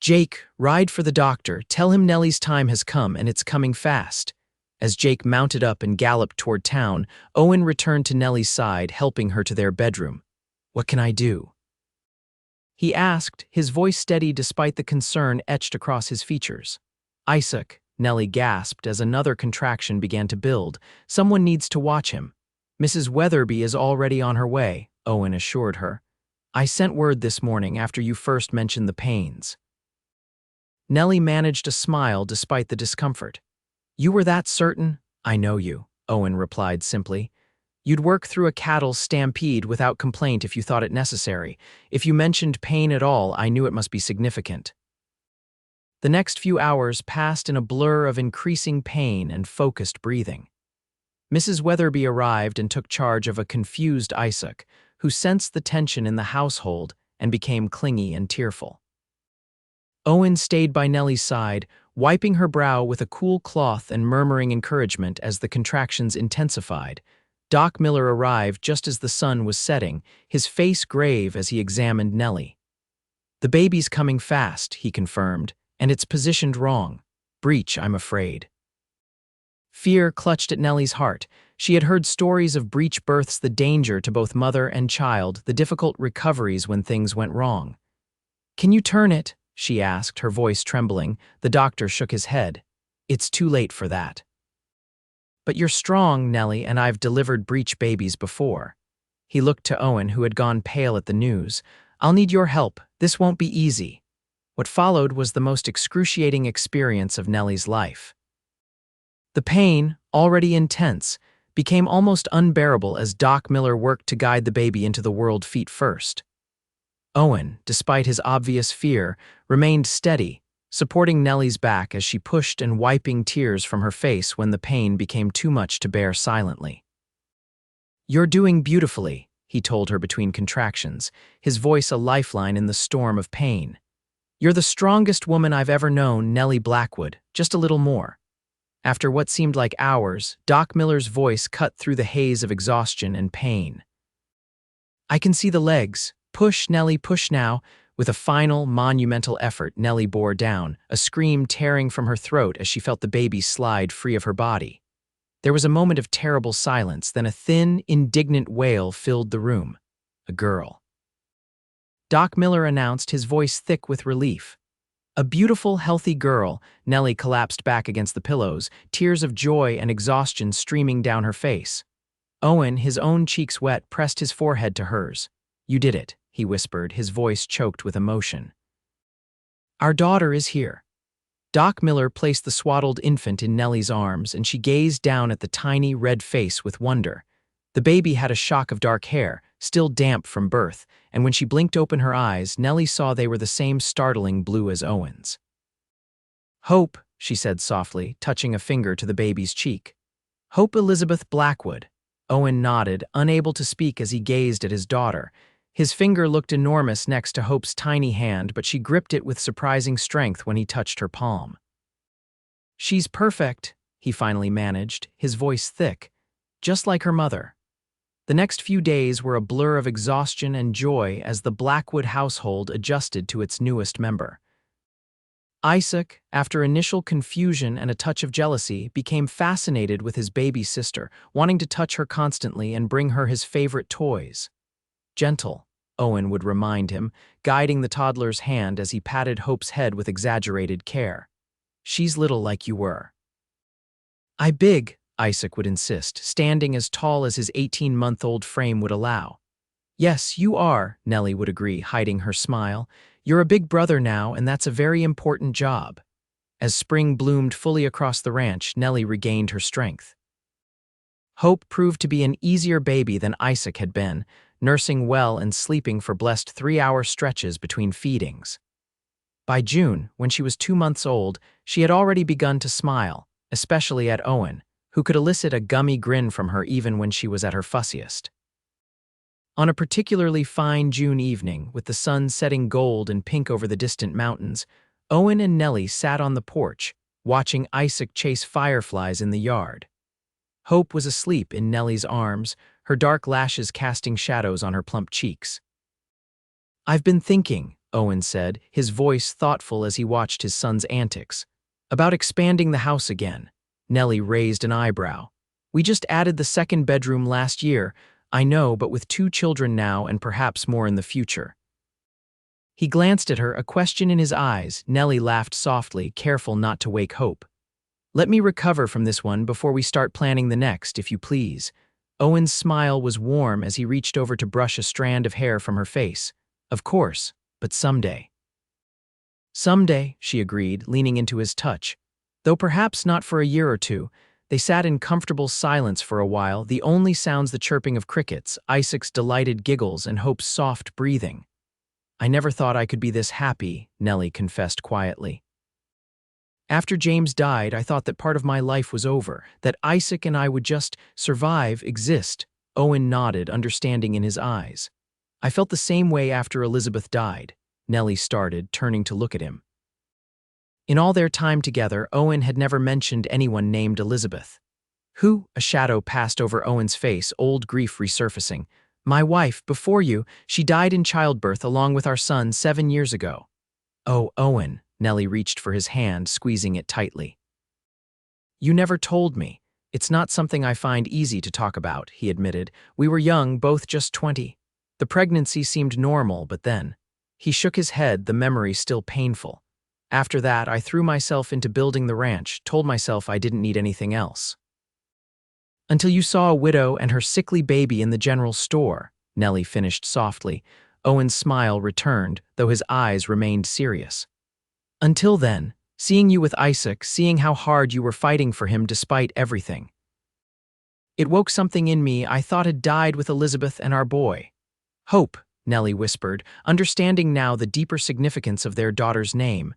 "Jake, ride for the doctor. Tell him Nellie's time has come and it's coming fast." As Jake mounted up and galloped toward town, Owen returned to Nellie's side, helping her to their bedroom. "What can I do?" he asked, his voice steady despite the concern etched across his features. "Isaac," Nellie gasped as another contraction began to build. "Someone needs to watch him." "Mrs. Weatherby is already on her way," Owen assured her. "I sent word this morning after you first mentioned the pains." Nellie managed a smile despite the discomfort. "You were that certain?" "I know you," Owen replied simply. "You'd work through a cattle stampede without complaint if you thought it necessary. If you mentioned pain at all, I knew it must be significant." The next few hours passed in a blur of increasing pain and focused breathing. Mrs. Weatherby arrived and took charge of a confused Isaac, who sensed the tension in the household and became clingy and tearful. Owen stayed by Nellie's side, wiping her brow with a cool cloth and murmuring encouragement as the contractions intensified. Doc Miller arrived just as the sun was setting, his face grave as he examined Nellie. "The baby's coming fast," he confirmed, "and it's positioned wrong. Breech, I'm afraid." Fear clutched at Nellie's heart. She had heard stories of breech births, the danger to both mother and child, the difficult recoveries when things went wrong. "Can you turn it?" she asked, her voice trembling. The doctor shook his head. "It's too late for that." "But you're strong, Nellie, and I've delivered breech babies before." He looked to Owen, who had gone pale at the news. "I'll need your help. This won't be easy." What followed was the most excruciating experience of Nellie's life. The pain, already intense, became almost unbearable as Doc Miller worked to guide the baby into the world feet first. Owen, despite his obvious fear, remained steady, supporting Nellie's back as she pushed and wiping tears from her face when the pain became too much to bear silently. "You're doing beautifully," he told her between contractions, his voice a lifeline in the storm of pain. "You're the strongest woman I've ever known, Nellie Blackwood, just a little more." After what seemed like hours, Doc Miller's voice cut through the haze of exhaustion and pain. "I can see the legs. Push, Nellie, push now." With a final, monumental effort, Nellie bore down, a scream tearing from her throat as she felt the baby slide free of her body. There was a moment of terrible silence, then a thin, indignant wail filled the room. A girl. Doc Miller announced, his voice thick with relief. "A beautiful, healthy girl." Nellie collapsed back against the pillows, tears of joy and exhaustion streaming down her face. Owen, his own cheeks wet, pressed his forehead to hers. "You did it," he whispered, his voice choked with emotion. "Our daughter is here." Doc Miller placed the swaddled infant in Nellie's arms, and she gazed down at the tiny, red face with wonder. The baby had a shock of dark hair, still damp from birth, and when she blinked open her eyes, Nellie saw they were the same startling blue as Owen's. "Hope," she said softly, touching a finger to the baby's cheek. "Hope Elizabeth Blackwood." Owen nodded, unable to speak as he gazed at his daughter. His finger looked enormous next to Hope's tiny hand, but she gripped it with surprising strength when he touched her palm. "She's perfect," he finally managed, his voice thick, "just like her mother." The next few days were a blur of exhaustion and joy as the Blackwood household adjusted to its newest member. Isaac, after initial confusion and a touch of jealousy, became fascinated with his baby sister, wanting to touch her constantly and bring her his favorite toys. "Gentle," Owen would remind him, guiding the toddler's hand as he patted Hope's head with exaggerated care. "She's little like you were." "I big," Isaac would insist, standing as tall as his 18-month-old frame would allow. "Yes, you are," Nellie would agree, hiding her smile. "You're a big brother now, and that's a very important job." As spring bloomed fully across the ranch, Nellie regained her strength. Hope proved to be an easier baby than Isaac had been, nursing well and sleeping for blessed 3-hour stretches between feedings. By June, when she was 2 months old, she had already begun to smile, especially at Owen, who could elicit a gummy grin from her even when she was at her fussiest. On a particularly fine June evening, with the sun setting gold and pink over the distant mountains, Owen and Nellie sat on the porch, watching Isaac chase fireflies in the yard. Hope was asleep in Nellie's arms, her dark lashes casting shadows on her plump cheeks. "I've been thinking," Owen said, his voice thoughtful as he watched his son's antics. About expanding the house again. Nellie raised an eyebrow. We just added the second bedroom last year. I know, but with 2 children now and perhaps more in the future. He glanced at her, a question in his eyes. Nellie laughed softly, careful not to wake Hope. Let me recover from this one before we start planning the next, if you please. Owen's smile was warm as he reached over to brush a strand of hair from her face. Of course, but someday. Someday, she agreed, leaning into his touch. Though perhaps not for a year or two. They sat in comfortable silence for a while, the only sounds the chirping of crickets, Isaac's delighted giggles, and Hope's soft breathing. I never thought I could be this happy, Nellie confessed quietly. After James died, I thought that part of my life was over, that Isaac and I would just survive, exist. Owen nodded, understanding in his eyes. I felt the same way after Elizabeth died, Nellie started, turning to look at him. In all their time together, Owen had never mentioned anyone named Elizabeth. Who? A shadow passed over Owen's face, old grief resurfacing. My wife, before you, she died in childbirth along with our son 7 years ago. Oh, Owen. Nellie reached for his hand, squeezing it tightly. You never told me. It's not something I find easy to talk about, he admitted. We were young, both just 20. The pregnancy seemed normal, but then. He shook his head, the memory still painful. After that, I threw myself into building the ranch, told myself I didn't need anything else. Until you saw a widow and her sickly baby in the general store, Nellie finished softly. Owen's smile returned, though his eyes remained serious. Until then, seeing you with Isaac, seeing how hard you were fighting for him despite everything. It woke something in me I thought had died with Elizabeth and our boy. Hope, Nellie whispered, understanding now the deeper significance of their daughter's name.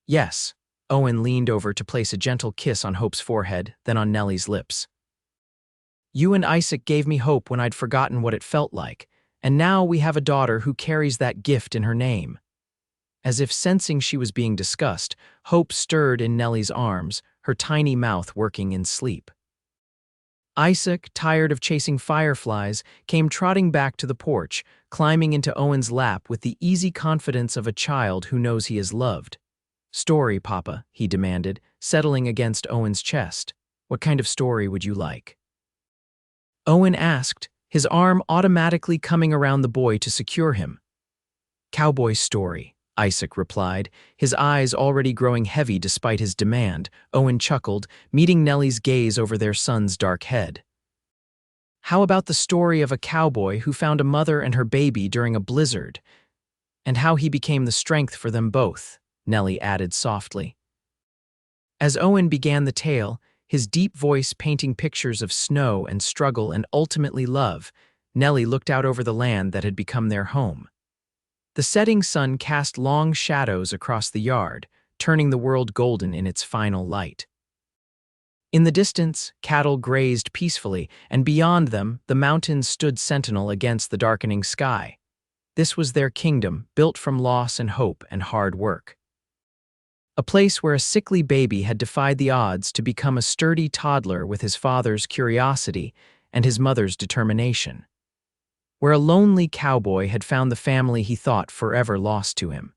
Yes, Owen leaned over to place a gentle kiss on Hope's forehead, then on Nellie's lips. You and Isaac gave me hope when I'd forgotten what it felt like, and now we have a daughter who carries that gift in her name. As if sensing she was being discussed, Hope stirred in Nellie's arms, her tiny mouth working in sleep. Isaac, tired of chasing fireflies, came trotting back to the porch, climbing into Owen's lap with the easy confidence of a child who knows he is loved. Story, Papa, he demanded, settling against Owen's chest. What kind of story would you like? Owen asked, his arm automatically coming around the boy to secure him. Cowboy story, Isaac replied, his eyes already growing heavy despite his demand. Owen chuckled, meeting Nellie's gaze over their son's dark head. How about the story of a cowboy who found a mother and her baby during a blizzard, and how he became the strength for them both, Nellie added softly. As Owen began the tale, his deep voice painting pictures of snow and struggle and ultimately love, Nellie looked out over the land that had become their home. The setting sun cast long shadows across the yard, turning the world golden in its final light. In the distance, cattle grazed peacefully, and beyond them, the mountains stood sentinel against the darkening sky. This was their kingdom, built from loss and hope and hard work. A place where a sickly baby had defied the odds to become a sturdy toddler with his father's curiosity and his mother's determination. Where a lonely cowboy had found the family he thought forever lost to him.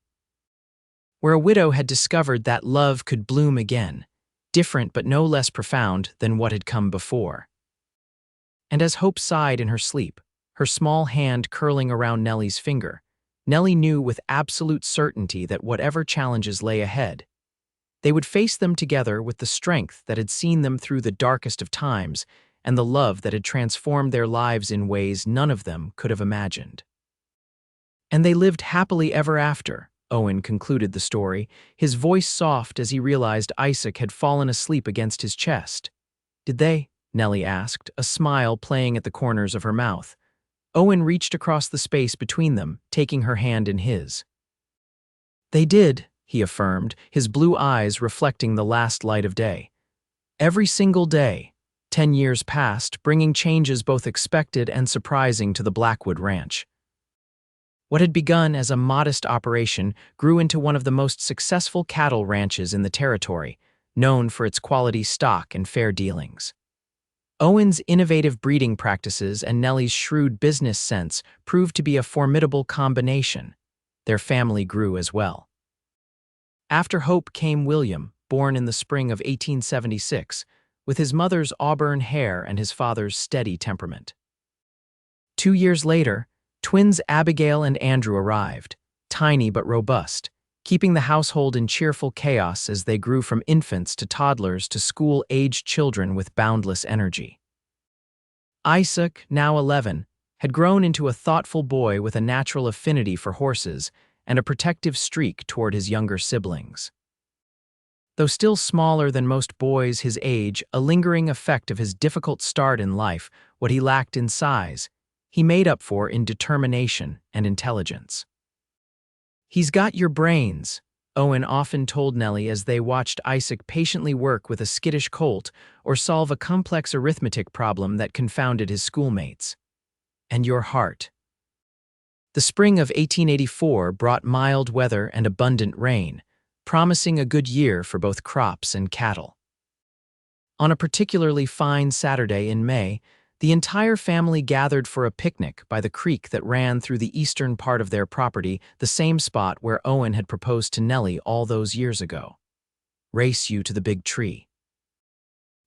Where a widow had discovered that love could bloom again, different but no less profound than what had come before. And as Hope sighed in her sleep, her small hand curling around Nellie's finger, Nellie knew with absolute certainty that whatever challenges lay ahead, they would face them together with the strength that had seen them through the darkest of times and the love that had transformed their lives in ways none of them could have imagined. And they lived happily ever after, Owen concluded the story, his voice soft as he realized Isaac had fallen asleep against his chest. Did they? Nellie asked, a smile playing at the corners of her mouth. Owen reached across the space between them, taking her hand in his. They did, he affirmed, his blue eyes reflecting the last light of day. Every single day. 10 years passed, bringing changes both expected and surprising to the Blackwood Ranch. What had begun as a modest operation grew into one of the most successful cattle ranches in the territory, known for its quality stock and fair dealings. Owen's innovative breeding practices and Nellie's shrewd business sense proved to be a formidable combination. Their family grew as well. After Hope came William, born in the spring of 1876, with his mother's auburn hair and his father's steady temperament. 2 years later, twins Abigail and Andrew arrived, tiny but robust, keeping the household in cheerful chaos as they grew from infants to toddlers to school-aged children with boundless energy. Isaac, now 11, had grown into a thoughtful boy with a natural affinity for horses and a protective streak toward his younger siblings. Though still smaller than most boys his age, a lingering effect of his difficult start in life, what he lacked in size, he made up for in determination and intelligence. "He's got your brains," Owen often told Nellie as they watched Isaac patiently work with a skittish colt or solve a complex arithmetic problem that confounded his schoolmates. "And your heart." The spring of 1884 brought mild weather and abundant rain, promising a good year for both crops and cattle. On a particularly fine Saturday in May, the entire family gathered for a picnic by the creek that ran through the eastern part of their property, the same spot where Owen had proposed to Nellie all those years ago. "Race you to the big tree."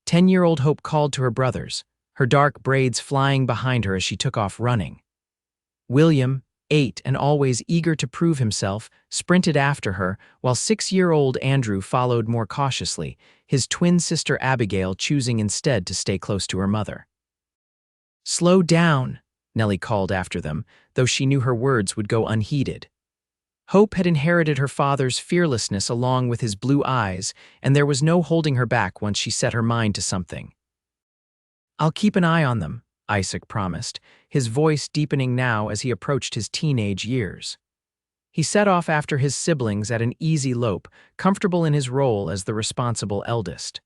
10-year-old Hope called to her brothers, her dark braids flying behind her as she took off running. William, 8 and always eager to prove himself, sprinted after her, while 6-year-old Andrew followed more cautiously, his twin sister Abigail choosing instead to stay close to her mother. "Slow down," Nellie called after them, though she knew her words would go unheeded. Hope had inherited her father's fearlessness along with his blue eyes, and there was no holding her back once she set her mind to something. "I'll keep an eye on them," Isaac promised, his voice deepening now as he approached his teenage years. He set off after his siblings at an easy lope, comfortable in his role as the responsible eldest.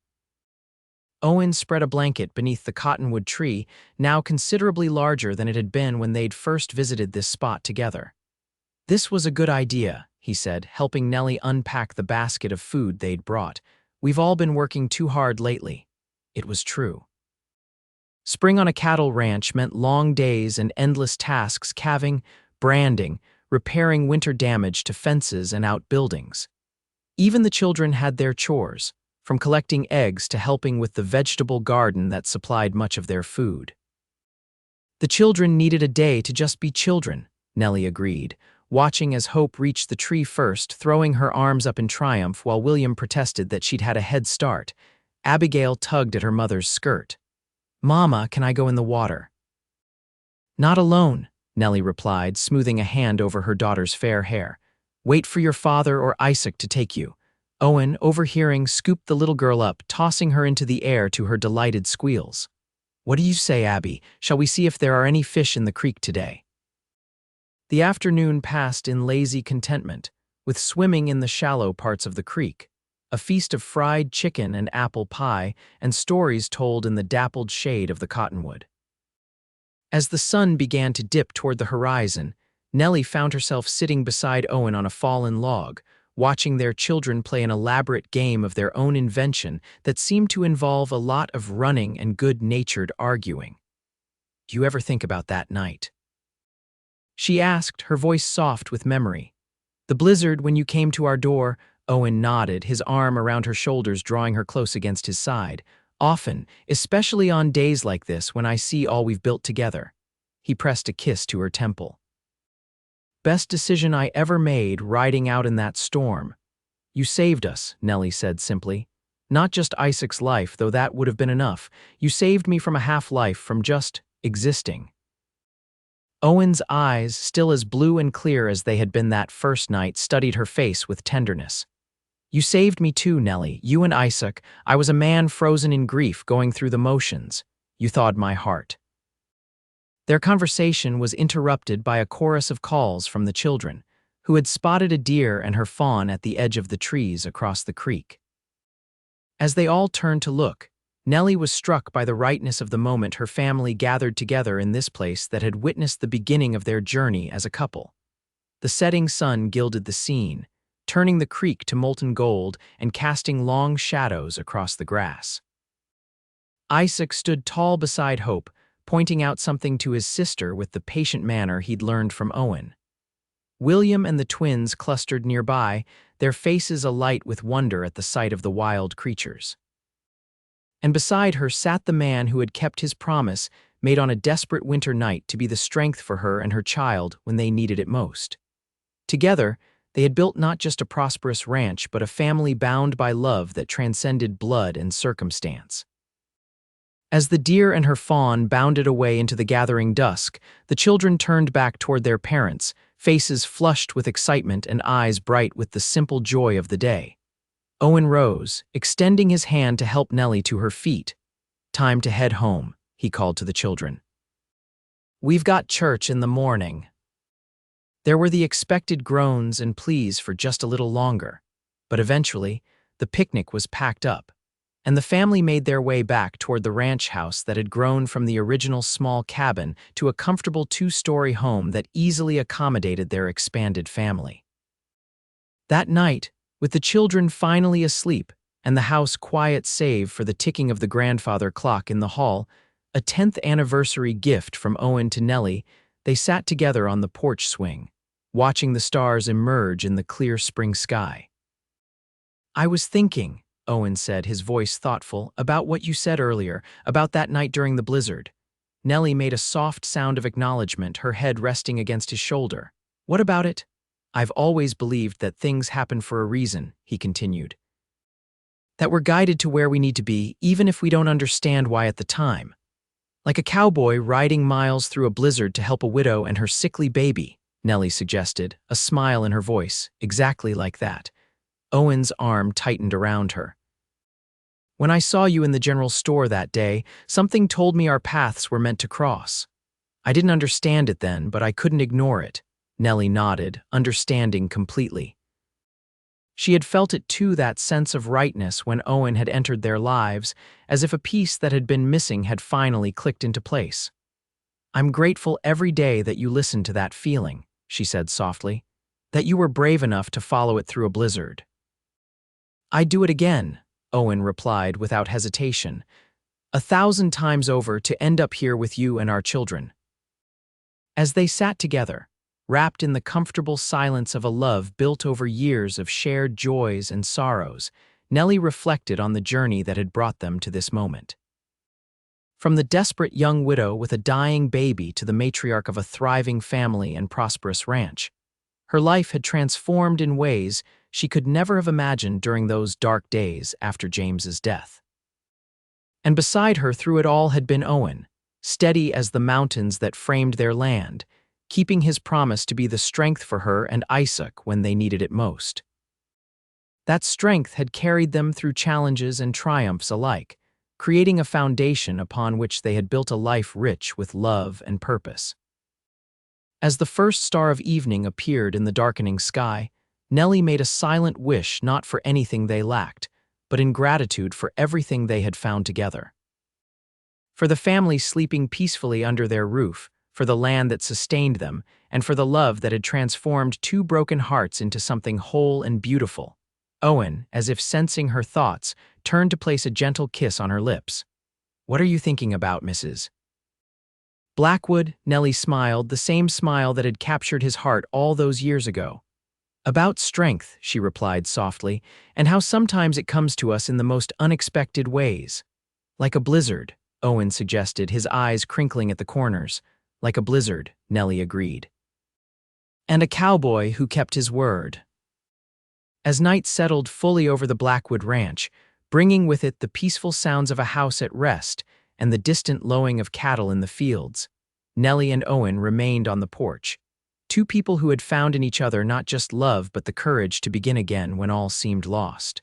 Owen spread a blanket beneath the cottonwood tree, now considerably larger than it had been when they'd first visited this spot together. "This was a good idea," he said, helping Nellie unpack the basket of food they'd brought. "We've all been working too hard lately." It was true. Spring on a cattle ranch meant long days and endless tasks calving, branding, repairing winter damage to fences and outbuildings. Even the children had their chores, from collecting eggs to helping with the vegetable garden that supplied much of their food. The children needed a day to just be children, Nellie agreed, watching as Hope reached the tree first, throwing her arms up in triumph while William protested that she'd had a head start. Abigail tugged at her mother's skirt. "Mama, can I go in the water?" "Not alone," Nellie replied, smoothing a hand over her daughter's fair hair. "Wait for your father or Isaac to take you." Owen, overhearing, scooped the little girl up, tossing her into the air to her delighted squeals. "What do you say, Abby? Shall we see if there are any fish in the creek today?" The afternoon passed in lazy contentment, with swimming in the shallow parts of the creek, a feast of fried chicken and apple pie, and stories told in the dappled shade of the cottonwood. As the sun began to dip toward the horizon, Nellie found herself sitting beside Owen on a fallen log, watching their children play an elaborate game of their own invention that seemed to involve a lot of running and good-natured arguing. "Do you ever think about that night?" she asked, her voice soft with memory. "The blizzard when you came to our door," Owen nodded, his arm around her shoulders drawing her close against his side. "Often, especially on days like this when I see all we've built together." He pressed a kiss to her temple. "Best decision I ever made, riding out in that storm." "You saved us," Nellie said simply. "Not just Isaac's life, though that would have been enough. You saved me from a half-life, from just existing." Owen's eyes, still as blue and clear as they had been that first night, studied her face with tenderness. "You saved me too, Nellie. You and Isaac. I was a man frozen in grief, going through the motions. You thawed my heart." Their conversation was interrupted by a chorus of calls from the children, who had spotted a deer and her fawn at the edge of the trees across the creek. As they all turned to look, Nellie was struck by the rightness of the moment her family gathered together in this place that had witnessed the beginning of their journey as a couple. The setting sun gilded the scene, turning the creek to molten gold and casting long shadows across the grass. Isaac stood tall beside Hope, pointing out something to his sister with the patient manner he'd learned from Owen. William and the twins clustered nearby, their faces alight with wonder at the sight of the wild creatures. And beside her sat the man who had kept his promise made on a desperate winter night to be the strength for her and her child when they needed it most. Together, they had built not just a prosperous ranch but a family bound by love that transcended blood and circumstance. As the deer and her fawn bounded away into the gathering dusk, the children turned back toward their parents, faces flushed with excitement and eyes bright with the simple joy of the day. Owen rose, extending his hand to help Nellie to her feet. "Time to head home," he called to the children. "We've got church in the morning." There were the expected groans and pleas for just a little longer, but eventually, the picnic was packed up, and the family made their way back toward the ranch house that had grown from the original small cabin to a comfortable two-story home that easily accommodated their expanded family. That night, with the children finally asleep and the house quiet save for the ticking of the grandfather clock in the hall, a 10th anniversary gift from Owen to Nellie, they sat together on the porch swing, watching the stars emerge in the clear spring sky. "I was thinking," Owen said, his voice thoughtful, "about what you said earlier, about that night during the blizzard." Nellie made a soft sound of acknowledgement, her head resting against his shoulder. "What about it?" "I've always believed that things happen for a reason," he continued. "That we're guided to where we need to be, even if we don't understand why at the time. Like a cowboy riding miles through a blizzard to help a widow and her sickly baby," Nellie suggested, a smile in her voice, exactly like that. Owen's arm tightened around her. "When I saw you in the general store that day, something told me our paths were meant to cross. I didn't understand it then, but I couldn't ignore it." Nellie nodded, understanding completely. She had felt it too, that sense of rightness when Owen had entered their lives, as if a piece that had been missing had finally clicked into place. "I'm grateful every day that you listened to that feeling," she said softly, "that you were brave enough to follow it through a blizzard." "I'd do it again," Owen replied without hesitation, "1,000 times over to end up here with you and our children." As they sat together, wrapped in the comfortable silence of a love built over years of shared joys and sorrows, Nellie reflected on the journey that had brought them to this moment. From the desperate young widow with a dying baby to the matriarch of a thriving family and prosperous ranch, her life had transformed in ways she could never have imagined during those dark days after James's death. And beside her through it all had been Owen, steady as the mountains that framed their land, keeping his promise to be the strength for her and Isaac when they needed it most. That strength had carried them through challenges and triumphs alike, creating a foundation upon which they had built a life rich with love and purpose. As the first star of evening appeared in the darkening sky, Nellie made a silent wish not for anything they lacked, but in gratitude for everything they had found together. For the family sleeping peacefully under their roof, for the land that sustained them, and for the love that had transformed two broken hearts into something whole and beautiful. Owen, as if sensing her thoughts, turned to place a gentle kiss on her lips. "What are you thinking about, Mrs. Blackwood?" Nellie smiled, the same smile that had captured his heart all those years ago. "About strength," she replied softly, "and how sometimes it comes to us in the most unexpected ways." "Like a blizzard," Owen suggested, his eyes crinkling at the corners. "Like a blizzard," Nellie agreed. "And a cowboy who kept his word." As night settled fully over the Blackwood Ranch, bringing with it the peaceful sounds of a house at rest and the distant lowing of cattle in the fields, Nellie and Owen remained on the porch, two people who had found in each other not just love but the courage to begin again when all seemed lost.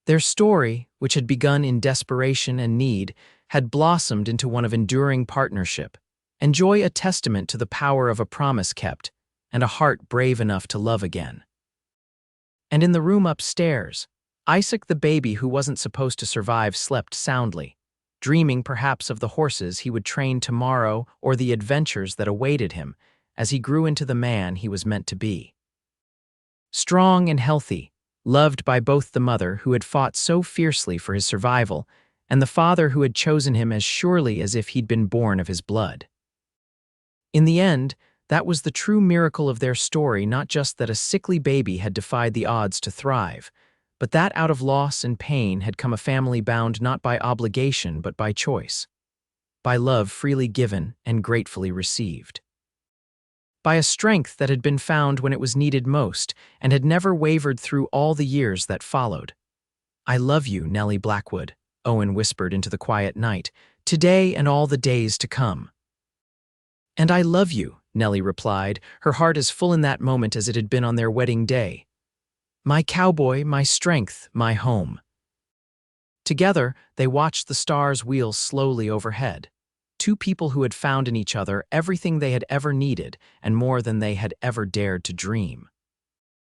Their story, which had begun in desperation and need, had blossomed into one of enduring partnership, and joy a testament to the power of a promise kept and a heart brave enough to love again. And in the room upstairs, Isaac the baby who wasn't supposed to survive slept soundly, dreaming perhaps of the horses he would train tomorrow or the adventures that awaited him as he grew into the man he was meant to be. Strong and healthy, loved by both the mother who had fought so fiercely for his survival and the father who had chosen him as surely as if he'd been born of his blood. In the end, That was the true miracle of their story, not just that a sickly baby had defied the odds to thrive, but that out of loss and pain had come a family bound not by obligation but by choice, by love freely given and gratefully received, by a strength that had been found when it was needed most and had never wavered through all the years that followed. "I love you, Nellie Blackwood," Owen whispered into the quiet night, "today and all the days to come." "And I love you," Nellie replied, her heart as full in that moment as it had been on their wedding day. "My cowboy, my strength, my home." Together, they watched the stars wheel slowly overhead. Two people who had found in each other everything they had ever needed and more than they had ever dared to dream.